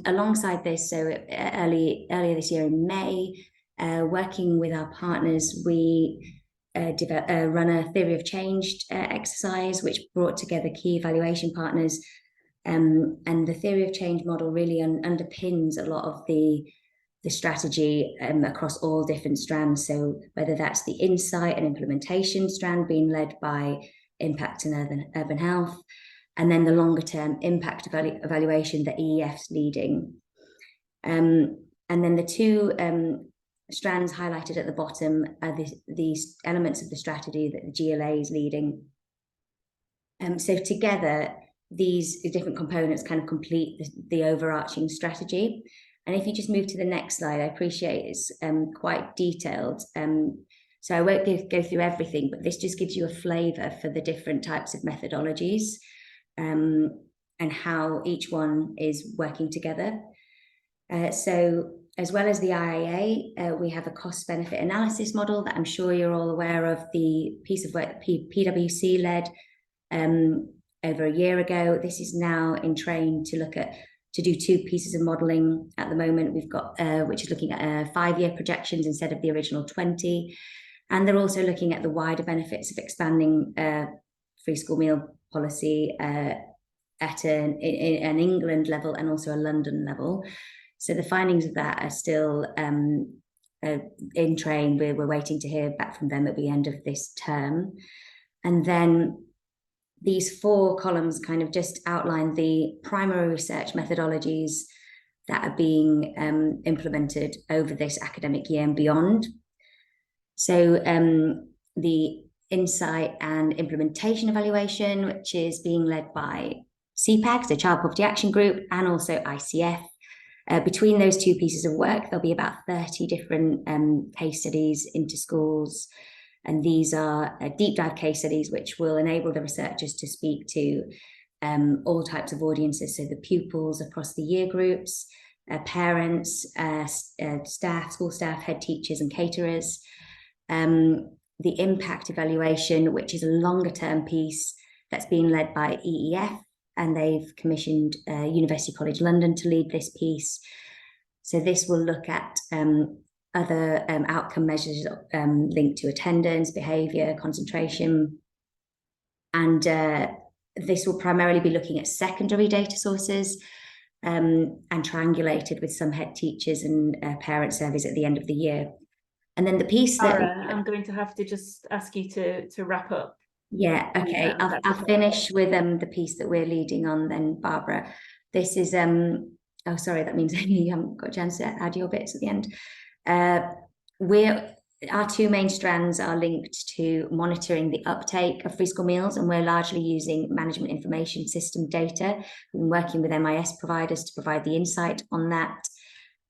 Speaker 8: alongside this, so earlier this year in May, working with our partners, we run a theory of change exercise, which brought together key evaluation partners. And the theory of change model really underpins a lot of the strategy across all different strands. So whether that's the insight and implementation strand being led by Impact and Urban Health, and then the longer term impact evaluation that EEF's leading. And then the two strands highlighted at the bottom are these elements of the strategy that the GLA is leading. So together, these different components kind of complete the overarching strategy. And if you just move to the next slide, I appreciate it's quite detailed. So I won't go through everything, but this just gives you a flavour for the different types of methodologies and how each one is working together. So as well as the IIA, we have a cost benefit analysis model that I'm sure you're all aware of, the piece of work that PwC led over a year ago. This is now in train to do two pieces of modelling at the moment. We've got, which is looking at 5-year projections instead of the original 20. And they're also looking at the wider benefits of expanding free school meal policy at an England level and also a London level. So the findings of that are still in train. We're waiting to hear back from them at the end of this term. And then these 4 columns kind of just outline the primary research methodologies that are being implemented over this academic year and beyond. So the insight and implementation evaluation, which is being led by CPAG, so Child Poverty Action Group, and also ICF. Between those two pieces of work, there'll be about 30 different case studies into schools. And these are deep dive case studies, which will enable the researchers to speak to all types of audiences. So the pupils across the year groups, parents, staff, school staff, head teachers and caterers. The impact evaluation, which is a longer term piece that's being led by EEF, and they've commissioned University College London to lead this piece. So this will look at other outcome measures linked to attendance, behaviour, concentration. And this will primarily be looking at secondary data sources and triangulated with some head teachers and parent surveys at the end of the year. And then the piece that...
Speaker 2: I'm going to have to just ask you to wrap up.
Speaker 8: Yeah, okay. I'll finish with the piece that we're leading on then, Barbara. This is oh sorry, that means you haven't got a chance to add your bits at the end. Our two main strands are linked to monitoring the uptake of free school meals, and we're largely using management information system data. We've been working with MIS providers to provide the insight on that.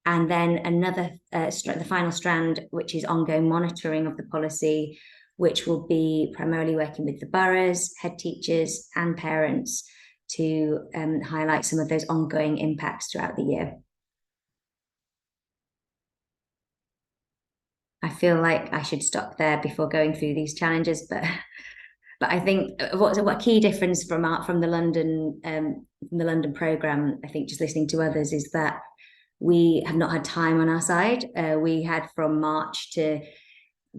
Speaker 8: And then another, the final strand, which is ongoing monitoring of the policy, which will be primarily working with the boroughs, head teachers and parents to highlight some of those ongoing impacts throughout the year. I feel like I should stop there before going through these challenges, but I think what key difference from the London programme, I think just listening to others, is that we have not had time on our side. We had from March to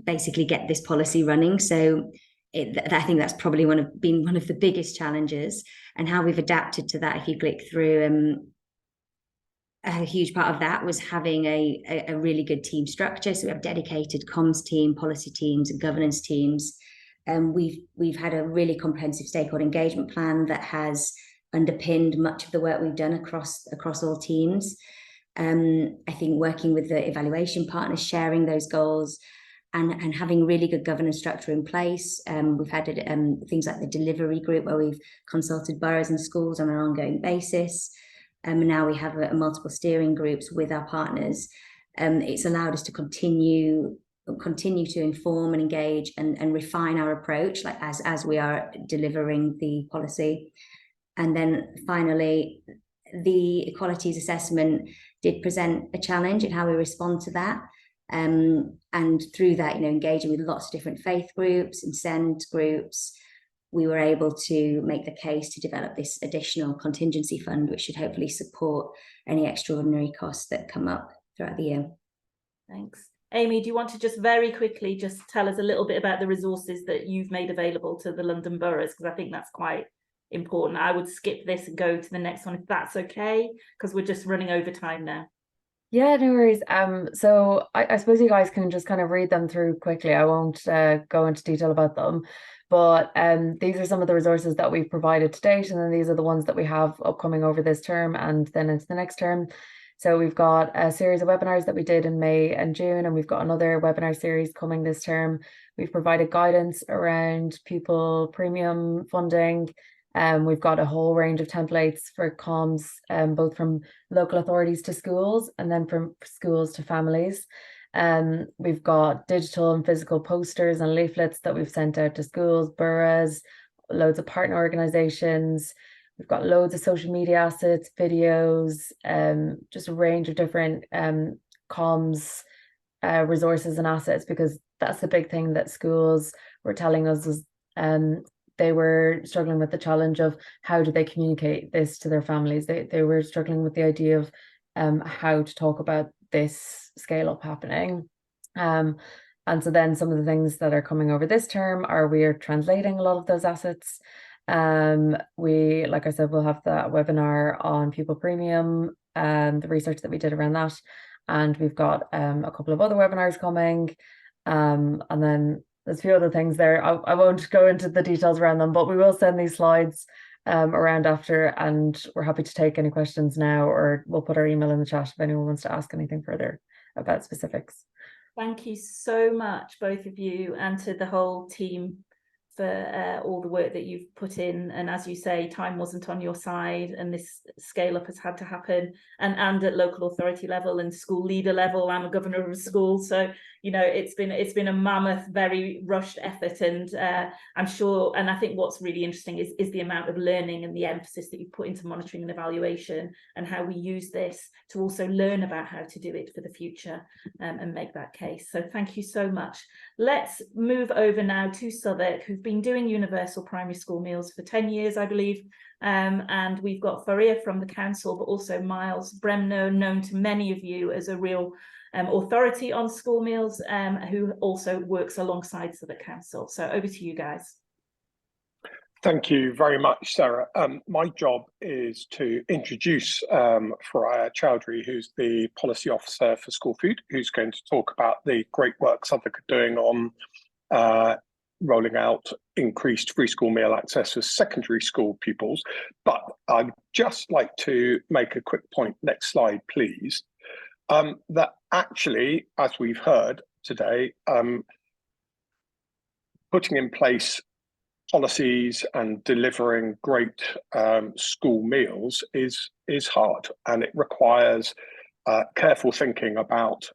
Speaker 8: basically get this policy running. So I think that's probably been one of the biggest challenges, and how we've adapted to that. If you click through, a huge part of that was having a really good team structure. So we have dedicated comms team, policy teams and governance teams. And we've had a really comprehensive stakeholder engagement plan that has underpinned much of the work we've done across all teams. I think working with the evaluation partners, sharing those goals, and having really good governance structure in place. We've had things like the delivery group where we've consulted boroughs and schools on an ongoing basis. And now we have multiple steering groups with our partners. It's allowed us to continue to inform and engage and refine our approach, like as we are delivering the policy. And then finally, the equalities assessment did present a challenge in how we respond to that. And through that, engaging with lots of different faith groups and SEND groups, we were able to make the case to develop this additional contingency fund, which should hopefully support any extraordinary costs that come up throughout the year.
Speaker 2: Thanks. Amy, do you want to just very quickly just tell us a little bit about the resources that you've made available to the London boroughs? Because I think that's quite important. I would skip this and go to the next one if that's okay, because we're just running over time now.
Speaker 7: Yeah, no worries. So I suppose you guys can just kind of read them through quickly. I won't go into detail about them, but these are some of the resources that we've provided to date, and then these are the ones that we have upcoming over this term and then into the next term. So we've got a series of webinars that we did in May and June, and we've got another webinar series coming this term. We've provided guidance around pupil premium funding. We've got a whole range of templates for comms, both from local authorities to schools and then from schools to families. We've got digital and physical posters and leaflets that we've sent out to schools, boroughs, loads of partner organisations. We've got loads of social media assets, videos, just a range of different comms resources and assets, because that's the big thing that schools were telling us is they were struggling with the challenge of how do they communicate this to their families. They were struggling with the idea of how to talk about this scale up happening. And so then some of the things that are coming over this term are we are translating a lot of those assets. We, like I said, we'll have that webinar on pupil premium and the research that we did around that. And we've got a couple of other webinars coming. And then there's a few other things there. I won't go into the details around them, but we will send these slides around after, and we're happy to take any questions now, or we'll put our email in the chat if anyone wants to ask anything further about specifics.
Speaker 2: Thank you so much, both of you, and to the whole team for all the work that you've put in. And as you say, time wasn't on your side, and this scale up has had to happen, and at local authority level and school leader level. I'm a governor of a school, so you know it's been a mammoth, very rushed effort, and I'm sure, and I think what's really interesting is the amount of learning and the emphasis that you put into monitoring and evaluation, and how we use this to also learn about how to do it for the future, and make that case. So thank you so much. Let's move over now to Southwark, who've been doing universal primary school meals for 10 years, I believe. And we've got Faria from the council, but also Miles Bremner, known to many of you as a real authority on school meals, who also works alongside Southwark Council. So over to you guys.
Speaker 9: Thank you very much, Sarah. My job is to introduce Faria Chowdhury, who's the Policy Officer for School Food, who's going to talk about the great work Southwark are doing on rolling out increased free school meal access for secondary school pupils. But I'd just like to make a quick point, next slide please, that actually, as we've heard today, putting in place policies and delivering great school meals is hard, and it requires careful thinking about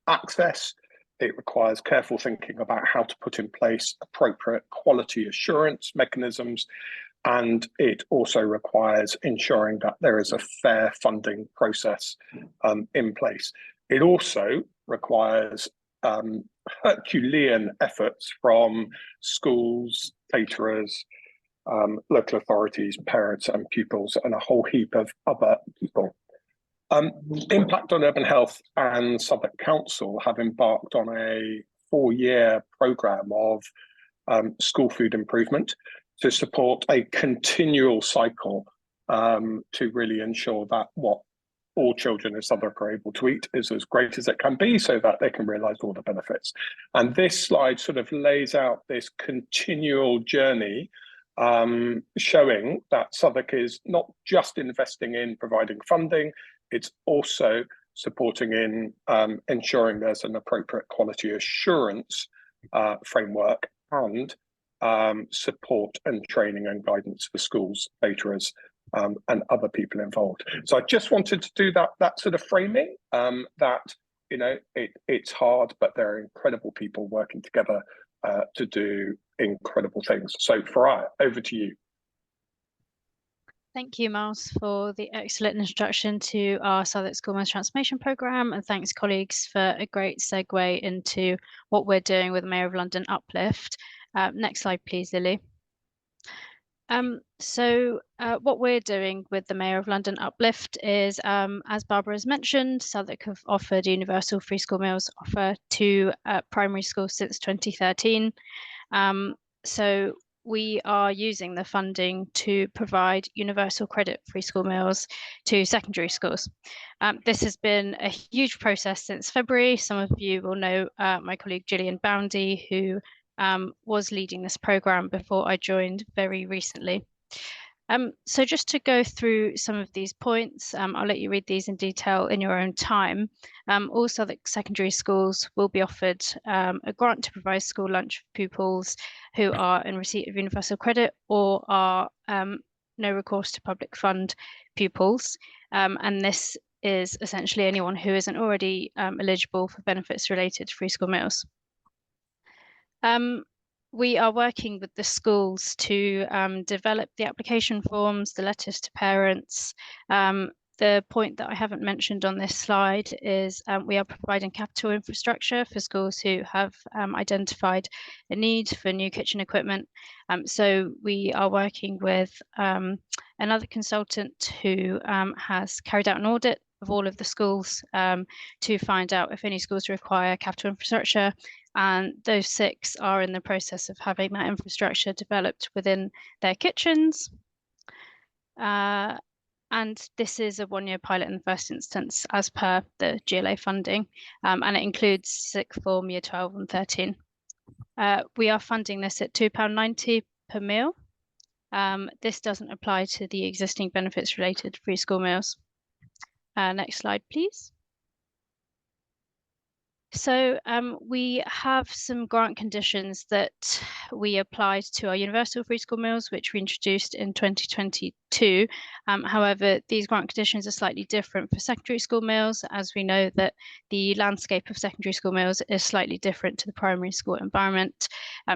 Speaker 9: access. It requires careful thinking about how to put in place appropriate quality assurance mechanisms, and it also requires ensuring that there is a fair funding process in place. It also requires Herculean efforts from schools, caterers, local authorities, parents and pupils, and a whole heap of other people. Impact on Urban Health and Southwark Council have embarked on a 4-year programme of school food improvement to support a continual cycle to really ensure that what all children in Southwark are able to eat is as great as it can be, so that they can realise all the benefits. And this slide sort of lays out this continual journey, showing that Southwark is not just investing in providing funding, it's also supporting in ensuring there's an appropriate quality assurance framework, and support and training and guidance for schools, caterers, and other people involved. So I just wanted to do that sort of framing, that you know it's hard, but there are incredible people working together to do incredible things. So Faria, over to you.
Speaker 10: Thank you, Miles, for the excellent introduction to our Southwark School Meals Transformation Programme, and thanks colleagues for a great segue into what we're doing with the Mayor of London Uplift. Next slide, please, Lily. What we're doing with the Mayor of London Uplift is, as Barbara has mentioned, Southwark have offered universal free school meals offer to primary schools since 2013. So we are using the funding to provide universal credit free school meals to secondary schools. This has been a huge process since February. Some of you will know my colleague Gillian Boundy, who was leading this programme before I joined very recently. So just to go through some of these points, I'll let you read these in detail in your own time. All Southwark secondary schools will be offered a grant to provide school lunch for pupils who are in receipt of universal credit or are no recourse to public fund pupils. And this is essentially anyone who isn't already eligible for benefits related to free school meals. We are working with the schools to develop the application forms, the letters to parents. The point that I haven't mentioned on this slide is we are providing capital infrastructure for schools who have identified a need for new kitchen equipment. So we are working with another consultant who has carried out an audit of all of the schools to find out if any schools require capital infrastructure. And those 6 are in the process of having that infrastructure developed within their kitchens. And this is a 1-year pilot in the first instance, as per the GLA funding, and it includes sixth form, year 12 and 13. We are funding this at £2.90 per meal. This doesn't apply to the existing benefits related to free school meals. Next slide, please. So we have some grant conditions that we applied to our universal free school meals, which we introduced in 2022. However, these grant conditions are slightly different for secondary school meals, as we know that the landscape of secondary school meals is slightly different to the primary school environment.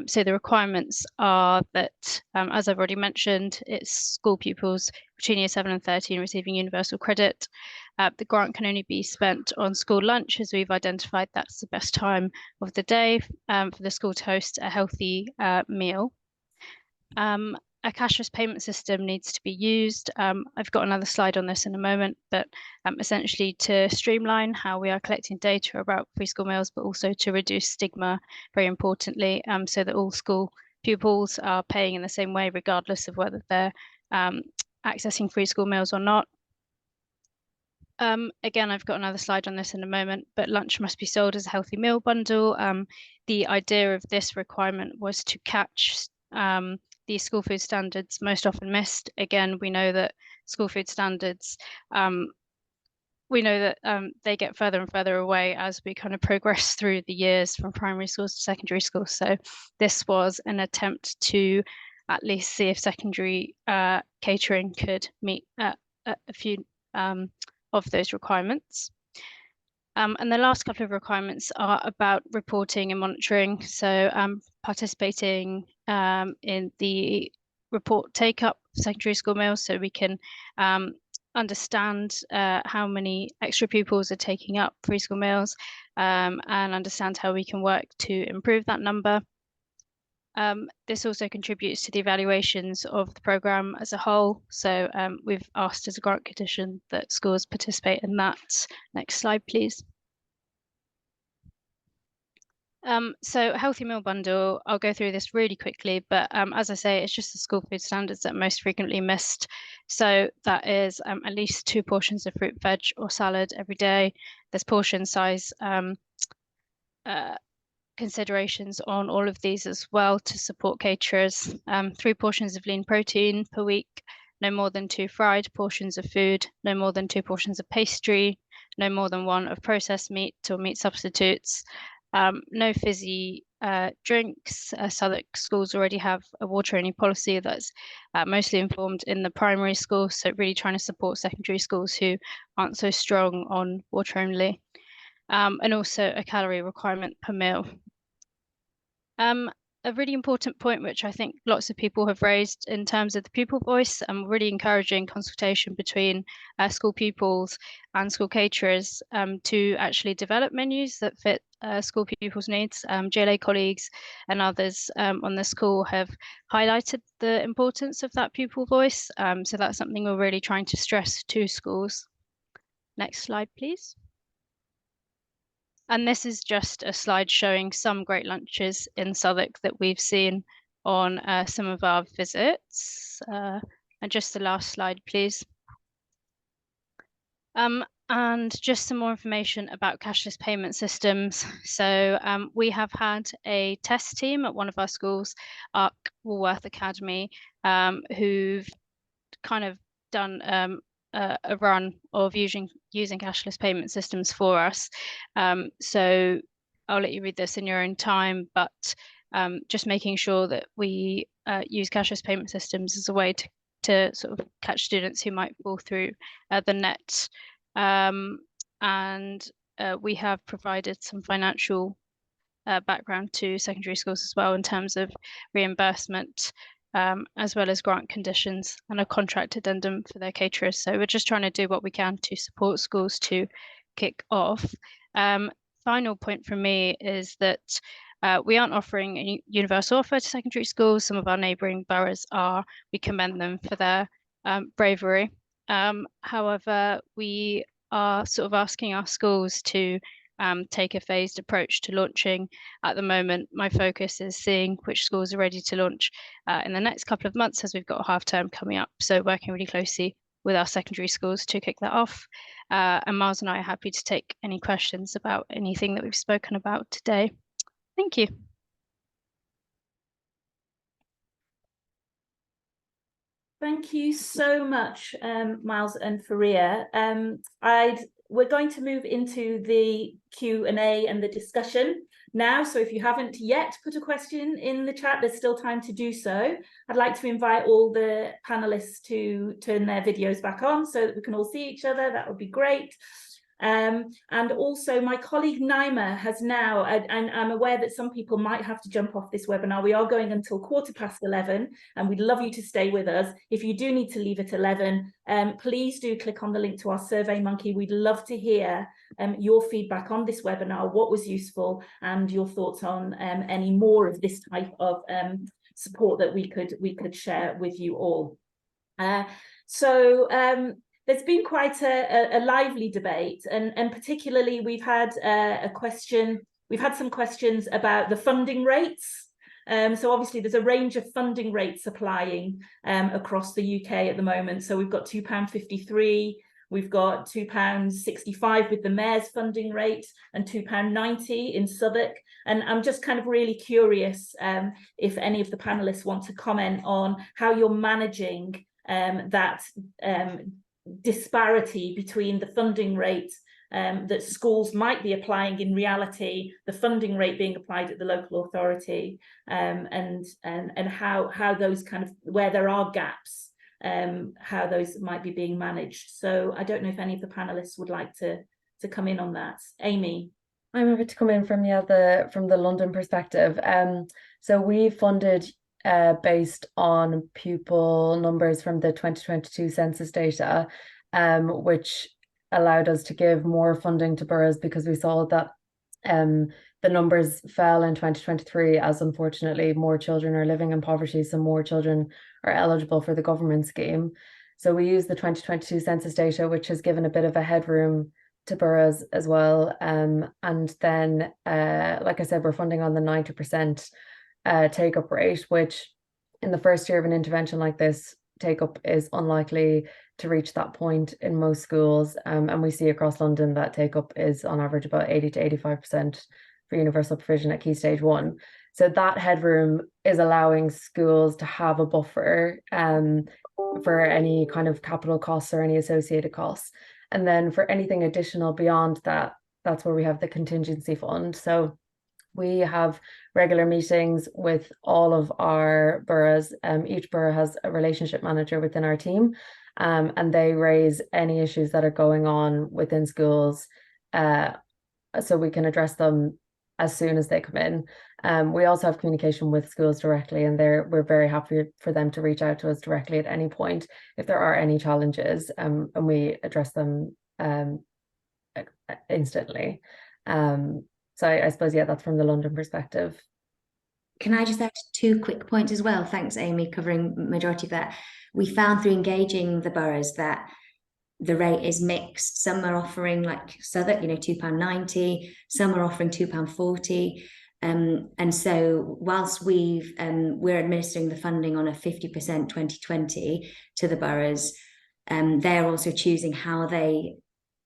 Speaker 10: So the requirements are that, as I've already mentioned, it's school pupils between year 7 and 13 receiving universal credit. The grant can only be spent on school lunch, as we've identified that's the best time of the day for the school to host a healthy meal. A cashless payment system needs to be used. I've got another slide on this in a moment, but essentially to streamline how we are collecting data about free school meals, but also to reduce stigma, very importantly, so that all school pupils are paying in the same way, regardless of whether they're accessing free school meals or not. Again, I've got another slide on this in a moment, but lunch must be sold as a healthy meal bundle. The idea of this requirement was to catch the school food standards most often missed. Again, we know that school food standards, they get further and further away as we kind of progress through the years from primary schools to secondary schools. So this was an attempt to at least see if secondary catering could meet a few of those requirements. And the last couple of requirements are about reporting and monitoring. So participating in the report take-up secondary school meals, so we can understand how many extra pupils are taking up free school meals and understand how we can work to improve that number. This also contributes to the evaluations of the programme as a whole. So we've asked as a grant condition that schools participate in that. Next slide, please. So healthy meal bundle, I'll go through this really quickly, but as I say, it's just the school food standards that are most frequently missed. So that is at least 2 portions of fruit, veg or salad every day. There's portion size considerations on all of these as well to support caterers. 3 portions of lean protein per week, no more than 2 fried portions of food, no more than 2 portions of pastry, no more than 1 of processed meat or meat substitutes, no fizzy drinks. Southwark schools already have a water only policy that's mostly informed in the primary school, so really trying to support secondary schools who aren't so strong on water only. And also a calorie requirement per meal. A really important point, which I think lots of people have raised in terms of the pupil voice, and really encouraging consultation between school pupils and school caterers to actually develop menus that fit school pupils' needs. GLA colleagues and others on the school have highlighted the importance of that pupil voice. So that's something we're really trying to stress to schools. Next slide, please. And this is just a slide showing some great lunches in Southwark that we've seen on some of our visits. And just the last slide, please. And just some more information about cashless payment systems. So we have had a test team at one of our schools, Arc Woolworth Academy, who've kind of done a run of using cashless payment systems for us. So I'll let you read this in your own time, but just making sure that we use cashless payment systems as a way to sort of catch students who might fall through the net. And we have provided some financial background to secondary schools as well in terms of reimbursement, as well as grant conditions and a contract addendum for their caterers. So we're just trying to do what we can to support schools to kick off. Final point from me is that we aren't offering a universal offer to secondary schools. Some of our neighbouring boroughs are. We commend them for their bravery. However, we are sort of asking our schools to take a phased approach to launching. At the moment, my focus is seeing which schools are ready to launch in the next couple of months, as we've got a half term coming up. So working really closely with our secondary schools to kick that off. And Miles and I are happy to take any questions about anything that we've spoken about today. Thank you.
Speaker 2: Thank you so much, Miles and Faria. I'd we're going to move into the Q&A and the discussion now. So if you haven't yet put a question in the chat, there's still time to do so. I'd like to invite all the panelists to turn their videos back on so that we can all see each other. That would be great. And also my colleague Naima has now, and I'm aware that some people might have to jump off this webinar. We are going until 11:15, and we'd love you to stay with us. If you do need to leave at 11, please do click on the link to our SurveyMonkey. We'd love to hear your feedback on this webinar, what was useful, and your thoughts on any more of this type of support that we could share with you all. There's been quite a lively debate, and particularly we've had some questions about the funding rates. So obviously there's a range of funding rates applying across the UK at the moment. So we've got £2.53, we've got £2.65 with the Mayor's funding rate, and £2.90 in Southwark. And I'm just kind of really curious if any of the panelists want to comment on how you're managing that disparity between the funding rate that schools might be applying in reality, the funding rate being applied at the local authority, and how those kind of, where there are gaps, how those might be being managed. So I don't know if any of the panelists would like to come in on that. Amy.
Speaker 7: I'm happy to come in from the London perspective. So we funded based on pupil numbers from the 2022 census data, which allowed us to give more funding to boroughs because we saw that the numbers fell in 2023 as unfortunately more children are living in poverty, so more children are eligible for the government scheme. So we used the 2022 census data, which has given a bit of a headroom to boroughs as well. And then, like I said, we're funding on the 90% take-up rate, which in the first year of an intervention like this, take-up is unlikely to reach that point in most schools. And we see across London that take-up is on average about 80 to 85% for universal provision at Key Stage 1. So that headroom is allowing schools to have a buffer for any kind of capital costs or any associated costs. And then for anything additional beyond that, that's where we have the contingency fund. So we have regular meetings with all of our boroughs. Each borough has a relationship manager within our team, and they raise any issues that are going on within schools so we can address them as soon as they come in. We also have communication with schools directly, and we're very happy for them to reach out to us directly at any point if there are any challenges, and we address them instantly. So I suppose, yeah, that's from the London perspective.
Speaker 8: Can I just add 2 quick points as well? Thanks, Amy, covering the majority of that. We found through engaging the boroughs that the rate is mixed. Some are offering, like Southwark, £2.90, some are offering £2.40. And so whilst we're administering the funding on a 50% 2020 to the boroughs, they're also choosing how they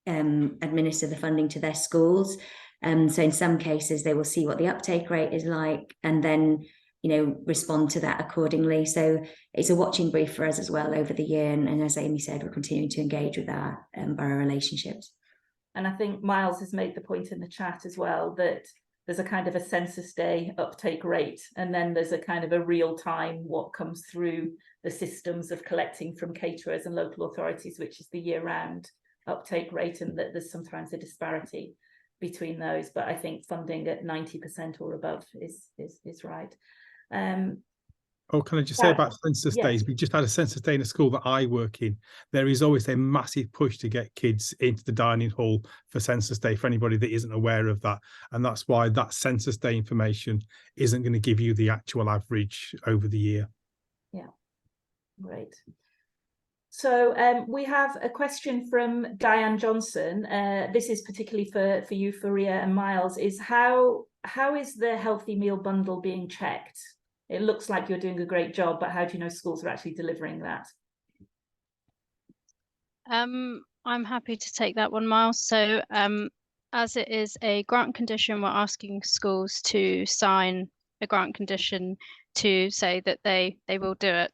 Speaker 8: administer the funding to their schools. So in some cases, they will see what the uptake rate is like and then, respond to that accordingly. So it's a watching brief for us as well over the year. And as Amy said, we're continuing to engage with our borough relationships.
Speaker 2: And I think Miles has made the point in the chat as well that there's a kind of a census day uptake rate, and then there's a kind of a real time what comes through the systems of collecting from caterers and local authorities, which is the year-round uptake rate, and that there's sometimes a disparity between those. But I think funding at 90% or above is right.
Speaker 3: Oh, can I just say about census days? We just had a census day in a school that I work in. There is always a massive push to get kids into the dining hall for census day, for anybody that isn't aware of that. And that's why that census day information isn't going to give you the actual average over the year. Yeah,
Speaker 2: great. So we have a question from Diane Johnson. This is particularly for you, Faria and Miles, is how is the healthy meal bundle being checked? It looks like you're doing a great job, but how do you know schools are actually delivering that?
Speaker 10: I'm happy to take that one, Miles. So as it is a grant condition, we're asking schools to sign a grant condition to say that they will do it.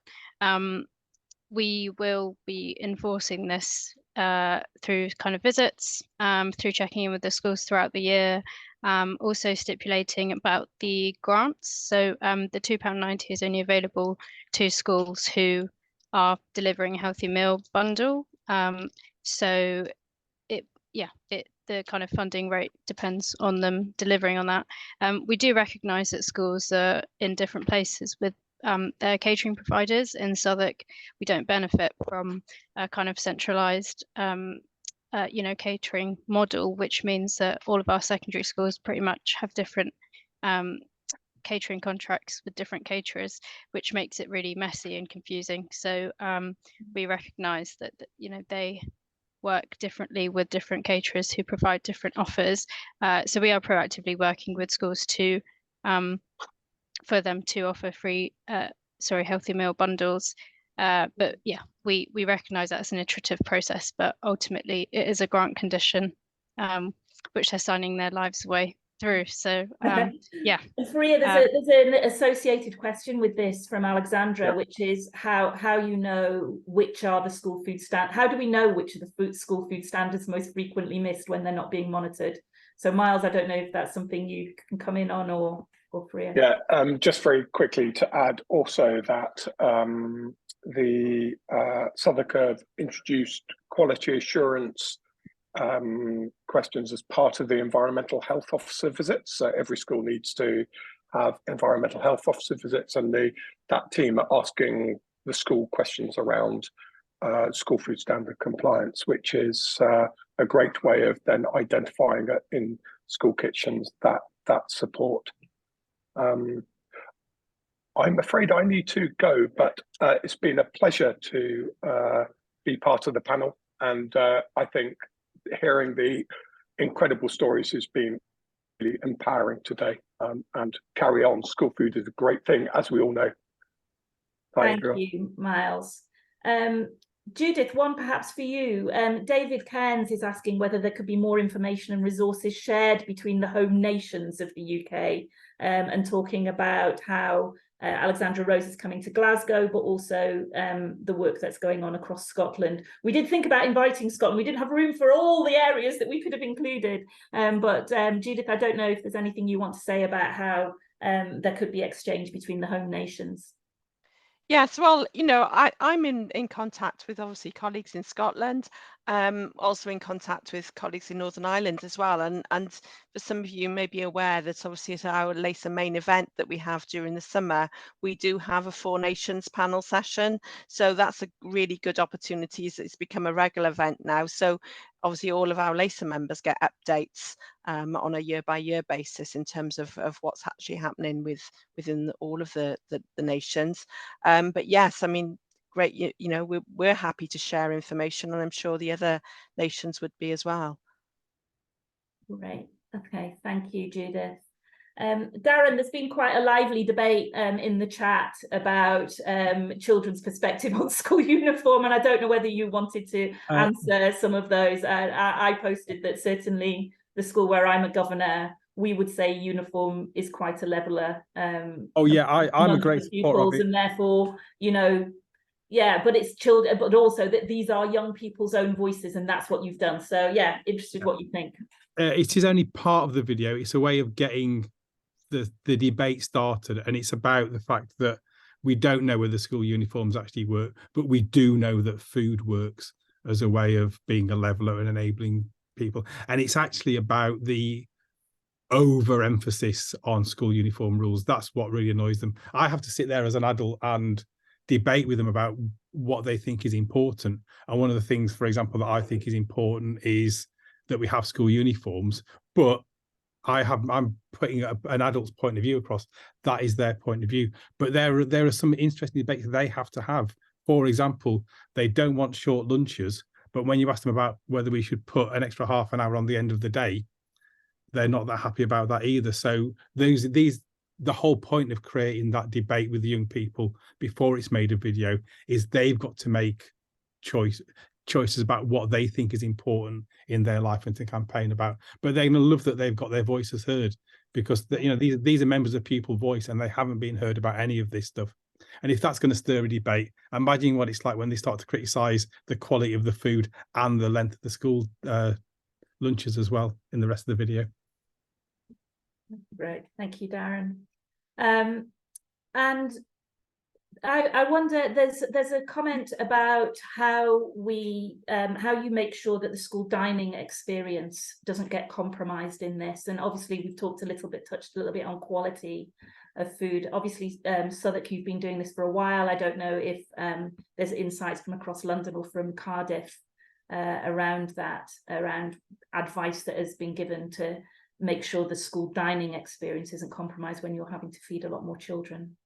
Speaker 10: We will be enforcing this through kind of visits, through checking in with the schools throughout the year, also stipulating about the grants. So the £2.90 is only available to schools who are delivering a healthy meal bundle. So the kind of funding rate depends on them delivering on that. We do recognise that schools are in different places with their catering providers. In Southwark, we don't benefit from a kind of centralised catering model, which means that all of our secondary schools pretty much have different catering contracts with different caterers, which makes it really messy and confusing. So we recognise that they work differently with different caterers who provide different offers. So we are proactively working with schools to for them to offer free healthy meal bundles. But yeah, we recognise that as an iterative process, but ultimately it is a grant condition which they're signing their lives away through. So yeah.
Speaker 2: Faria, there's an associated question with this from Alexandra, which is how you know which are the school food how do we know which are the school food standards most frequently missed when they're not being monitored? So Miles, I don't know if that's something you can come in on, or Faria.
Speaker 9: Yeah, just very quickly to add also that the Southwark have introduced quality assurance questions as part of the environmental health officer visits. So every school needs to have environmental health officer visits, and that team are asking the school questions around school food standard compliance, which is a great way of then identifying in school kitchens that support. I'm afraid I need to go, but it's been a pleasure to be part of the panel, and I think hearing the incredible stories has been really empowering today. And carry on, school food is a great thing, as we all know.
Speaker 2: Thank you, Miles. Judith, one perhaps for you. David Cairns is asking whether there could be more information and resources shared between the home nations of the UK, and talking about how Alexandra Rose is coming to Glasgow, but also the work that's going on across Scotland. We did think about inviting Scotland. We didn't have room for all the areas that we could have included. But Judith, I don't know if there's anything you want to say about how there could be exchange between the home nations.
Speaker 6: Yes, well, I'm in contact with obviously colleagues in Scotland, also in contact with colleagues in Northern Ireland as well. And for some of you may be aware that obviously at our LASA main event that we have during the summer, we do have a Four Nations panel session. So that's a really good opportunity. It's become a regular event now. So obviously all of our LASA members get updates on a year-by-year basis in terms of what's actually happening within all of the nations. But yes, I mean, great, we're happy to share information, and I'm sure the other nations would be as well.
Speaker 2: Great. Okay, thank you, Judith. Darren, there's been quite a lively debate in the chat about children's perspective on school uniform, and I don't know whether you wanted to answer some of those. I posted that certainly the school where I'm a governor, we would say uniform is quite a leveler. I'm
Speaker 3: a great supporter of it.
Speaker 2: And therefore, but it's children, but also that these are young people's own voices, and that's what you've done. So yeah, interested what you think.
Speaker 3: It is only part of the video. It's a way of getting the debate started, and it's about the fact that we don't know whether school uniforms actually work, but we do know that food works as a way of being a leveler and enabling people. And it's actually about the overemphasis on school uniform rules. That's what really annoys them. I have to sit there as an adult and debate with them about what they think is important. And one of the things, for example, that I think is important is that we have school uniforms, but I'm putting an adult's point of view across. That is their point of view. But there are some interesting debates that they have to have. For example, they don't want short lunches, but when you ask them about whether we should put an extra half an hour on the end of the day, they're not that happy about that either. So the whole point of creating that debate with the young people before it's made a video is they've got to make choices about what they think is important in their life and to campaign about. But they're going to love that they've got their voices heard, because these are members of Pupil Voice and they haven't been heard about any of this stuff. And if that's going to stir a debate, imagine what it's like when they start to criticise the quality of the food and the length of the school lunches as well in the rest of the video.
Speaker 2: Great, thank you, Darren. And I wonder, there's a comment about how how you make sure that the school dining experience doesn't get compromised in this. And obviously we've touched a little bit on quality of food. Obviously, Southwark, you've been doing this for a while. I don't know if there's insights from across London or from Cardiff around advice that has been given to make sure the school dining experience isn't compromised when you're having to feed a lot more children.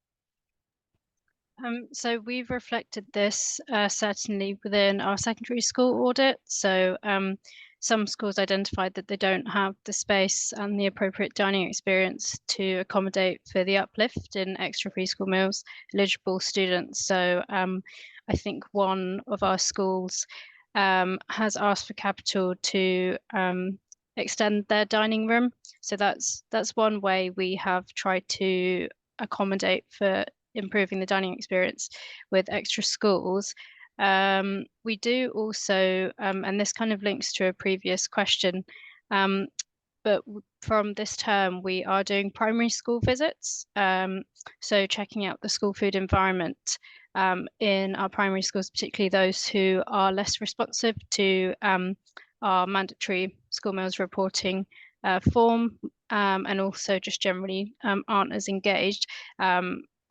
Speaker 10: So we've reflected this certainly within our secondary school audit. So some schools identified that they don't have the space and the appropriate dining experience to accommodate for the uplift in extra free school meals eligible students. So I think one of our schools has asked for capital to extend their dining room. So that's one way we have tried to accommodate for improving the dining experience with extra schools. We do also, and this kind of links to a previous question, but from this term we are doing primary school visits, so checking out the school food environment in our primary schools, particularly those who are less responsive to our mandatory school meals reporting form, and also just generally aren't as engaged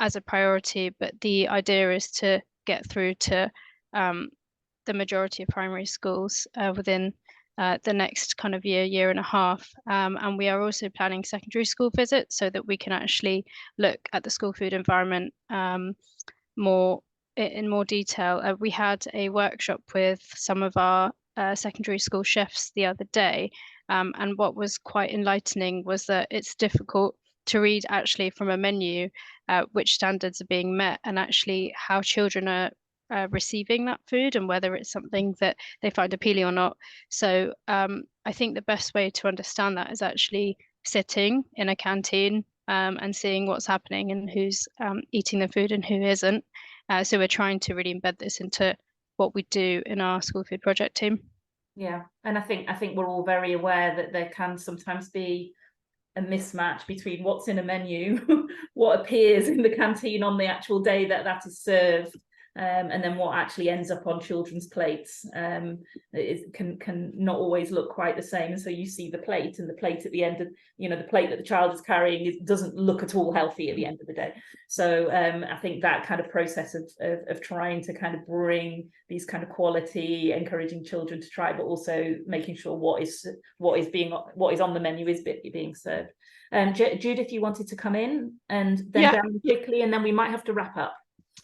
Speaker 10: as a priority. But the idea is to get through to the majority of primary schools within the next kind of year and a half. And we are also planning secondary school visits so that we can actually look at the school food environment in more detail. We had a workshop with some of our secondary school chefs the other day, and what was quite enlightening was that it's difficult to read actually from a menu which standards are being met and actually how children are receiving that food and whether it's something that they find appealing or not. So I think the best way to understand that is actually sitting in a canteen and seeing what's happening and who's eating the food and who isn't. So we're trying to really embed this into what we do in our school food project team.
Speaker 2: Yeah, and I think we're all very aware that there can sometimes be a mismatch between what's in a menu, what appears in the canteen on the actual day that is served, and then what actually ends up on children's plates. It can not always look quite the same. And so you see the plate, and the plate at the end of, the plate that the child is carrying doesn't look at all healthy at the end of the day. So I think that kind of process of trying to kind of bring these kind of quality, encouraging children to try, but also making sure what is on the menu is being served. Judith, you wanted to come in, and then Darren quickly, and then we might have to wrap up.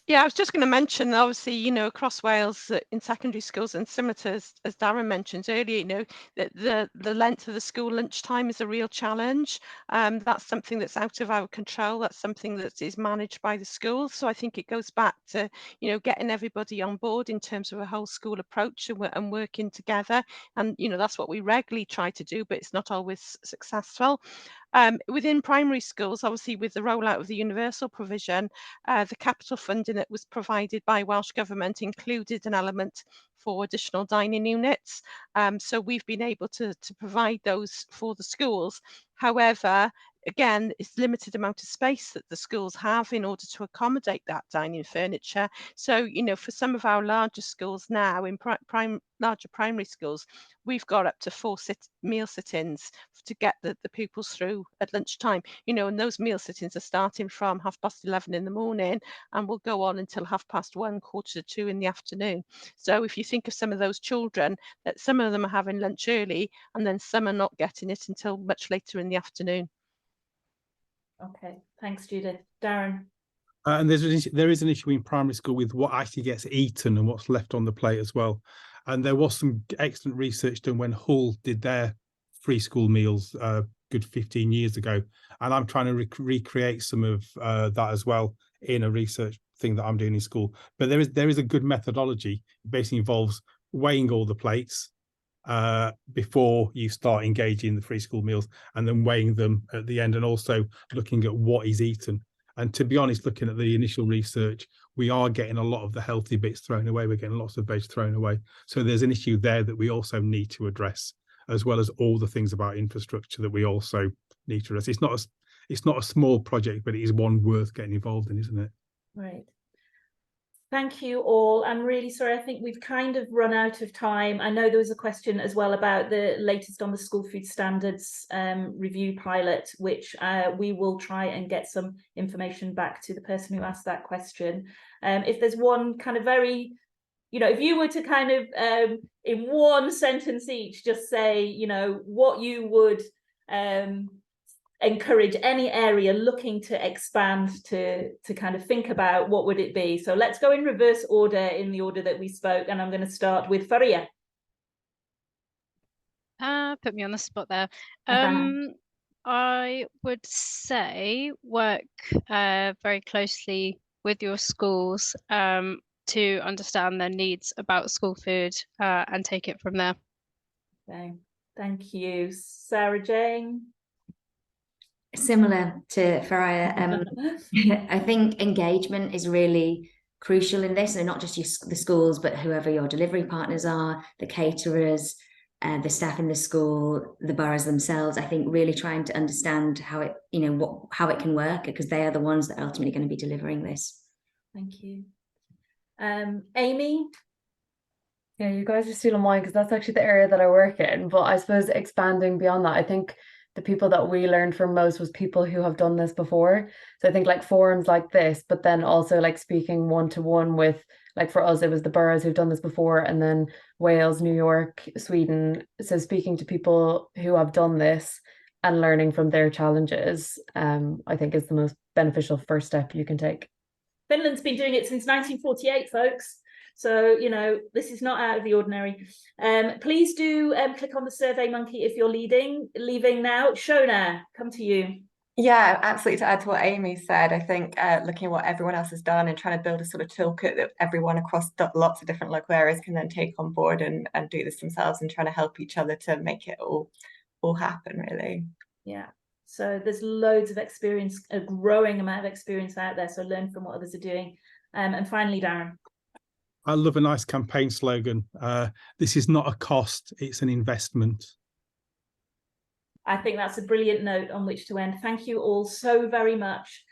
Speaker 6: Yeah, I was just going to mention, obviously, across Wales in secondary schools, and similar to as Darren mentioned earlier, that the length of the school lunchtime is a real challenge. That's something that's out of our control. That's something that is managed by the schools. So I think it goes back to, getting everybody on board in terms of a whole school approach and working together. And, that's what we regularly try to do, but it's not always successful. Within primary schools, obviously, with the rollout of the universal provision, the capital funding that was provided by Welsh Government included an element for additional dining units. So we've been able to provide those for the schools. However, again, it's limited amount of space that the schools have in order to accommodate that dining furniture. So, for some of our larger schools now, in larger primary schools, we've got up to 4 meal sit-ins to get the pupils through at lunchtime. And those meal sit-ins are starting from 11:30 in the morning and will go on until 1:30, 1:45 in the afternoon. So if you think of some of those children, that some of them are having lunch early and then some are not getting it until much later in the afternoon.
Speaker 2: Okay, thanks, Judith. Darren.
Speaker 3: And there is an issue in primary school with what actually gets eaten and what's left on the plate as well. And there was some excellent research done when Hull did their free school meals good 15 years ago. And I'm trying to recreate some of that as well in a research thing that I'm doing in school. But there is a good methodology. It basically involves weighing all the plates before you start engaging the free school meals, and then weighing them at the end, and also looking at what is eaten. And to be honest, looking at the initial research, we are getting a lot of the healthy bits thrown away. We're getting lots of veg thrown away. So there's an issue there that we also need to address, as well as all the things about infrastructure that we also need to address. It's not a small project, but it is one worth getting involved in, isn't it?
Speaker 2: Right. Thank you all. I'm really sorry. I think we've kind of run out of time. I know there was a question as well about the latest on the school food standards review pilot, which we will try and get some information back to the person who asked that question. If there's one kind of very, if you were to kind of in one sentence each, just say, what you would encourage any area looking to expand to kind of think about, what would it be? So let's go in reverse order, in the order that we spoke, and I'm going to start with Faria.
Speaker 10: Put me on the spot there. I would say work very closely with your schools to understand their needs about school food and take it from there.
Speaker 2: Okay, thank you. Sarah Jane?
Speaker 8: Similar to Faria, I think engagement is really crucial in this, and not just the schools, but whoever your delivery partners are, the caterers, the staff in the school, the boroughs themselves. I think really trying to understand how it, how it can work, because they are the ones that are ultimately going to be delivering this.
Speaker 2: Thank you. Amy?
Speaker 7: Yeah, you guys are stealing mine, because that's actually the area that I work in. But I suppose expanding beyond that, I think the people that we learned from most was people who have done this before. So I think like forums like this, but then also like speaking one-to-one with, like for us, it was the boroughs who've done this before, and then Wales, New York, Sweden. So speaking to people who have done this and learning from their challenges, I think is the most beneficial first step you can take.
Speaker 2: Finland's been doing it since 1948, folks. So, this is not out of the ordinary. Please do click on the Survey Monkey if you're leaving now. Shona, come to you.
Speaker 5: Yeah, absolutely. To add to what Amy said, I think looking at what everyone else has done and trying to build a sort of toolkit that everyone across lots of different local areas can then take on board and do this themselves, and trying to help each other to make it all happen, really.
Speaker 2: Yeah. So there's loads of experience, a growing amount of experience out there. So learn from what others are doing. And finally, Darren.
Speaker 3: I love a nice campaign slogan. This is not a cost, it's an investment.
Speaker 2: I think that's a brilliant note on which to end. Thank you all so very much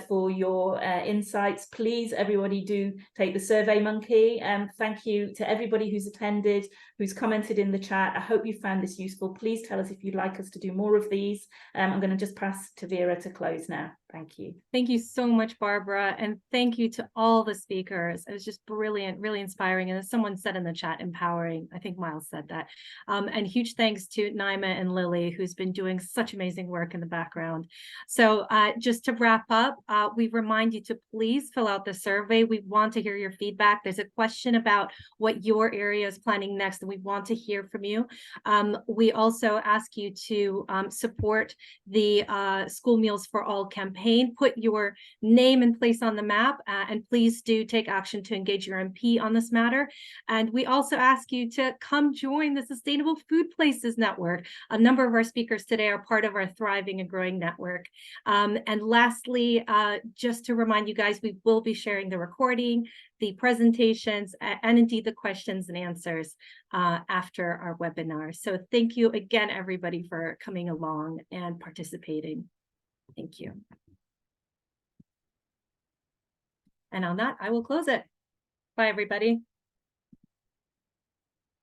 Speaker 2: for your insights. Please, everybody, do take the Survey Monkey. Thank you to everybody who's attended, who's commented in the chat. I hope you found this useful. Please tell us if you'd like us to do more of these. I'm going to just pass to Vera to close now. Thank you.
Speaker 1: Thank you so much, Barbara. And thank you to all the speakers. It was just brilliant, really inspiring. And as someone said in the chat, empowering. I think Miles said that. And huge thanks to Naima and Lily, who's been doing such amazing work in the background. So just to wrap up, we remind you to please fill out the survey. We want to hear your feedback. There's a question about what your area is planning next, and we want to hear from you. We also ask you to support the School Meals for All campaign. Put your name and place on the map, and please do take action to engage your MP on this matter. And we also ask you to come join the Sustainable Food Places Network. A number of our speakers today are part of our thriving and growing network. And lastly, just to remind you guys, we will be sharing the recording, the presentations, and indeed the questions and answers after our webinar. So thank you again, everybody, for coming along and participating. Thank you. And on that, I will close it. Bye, everybody.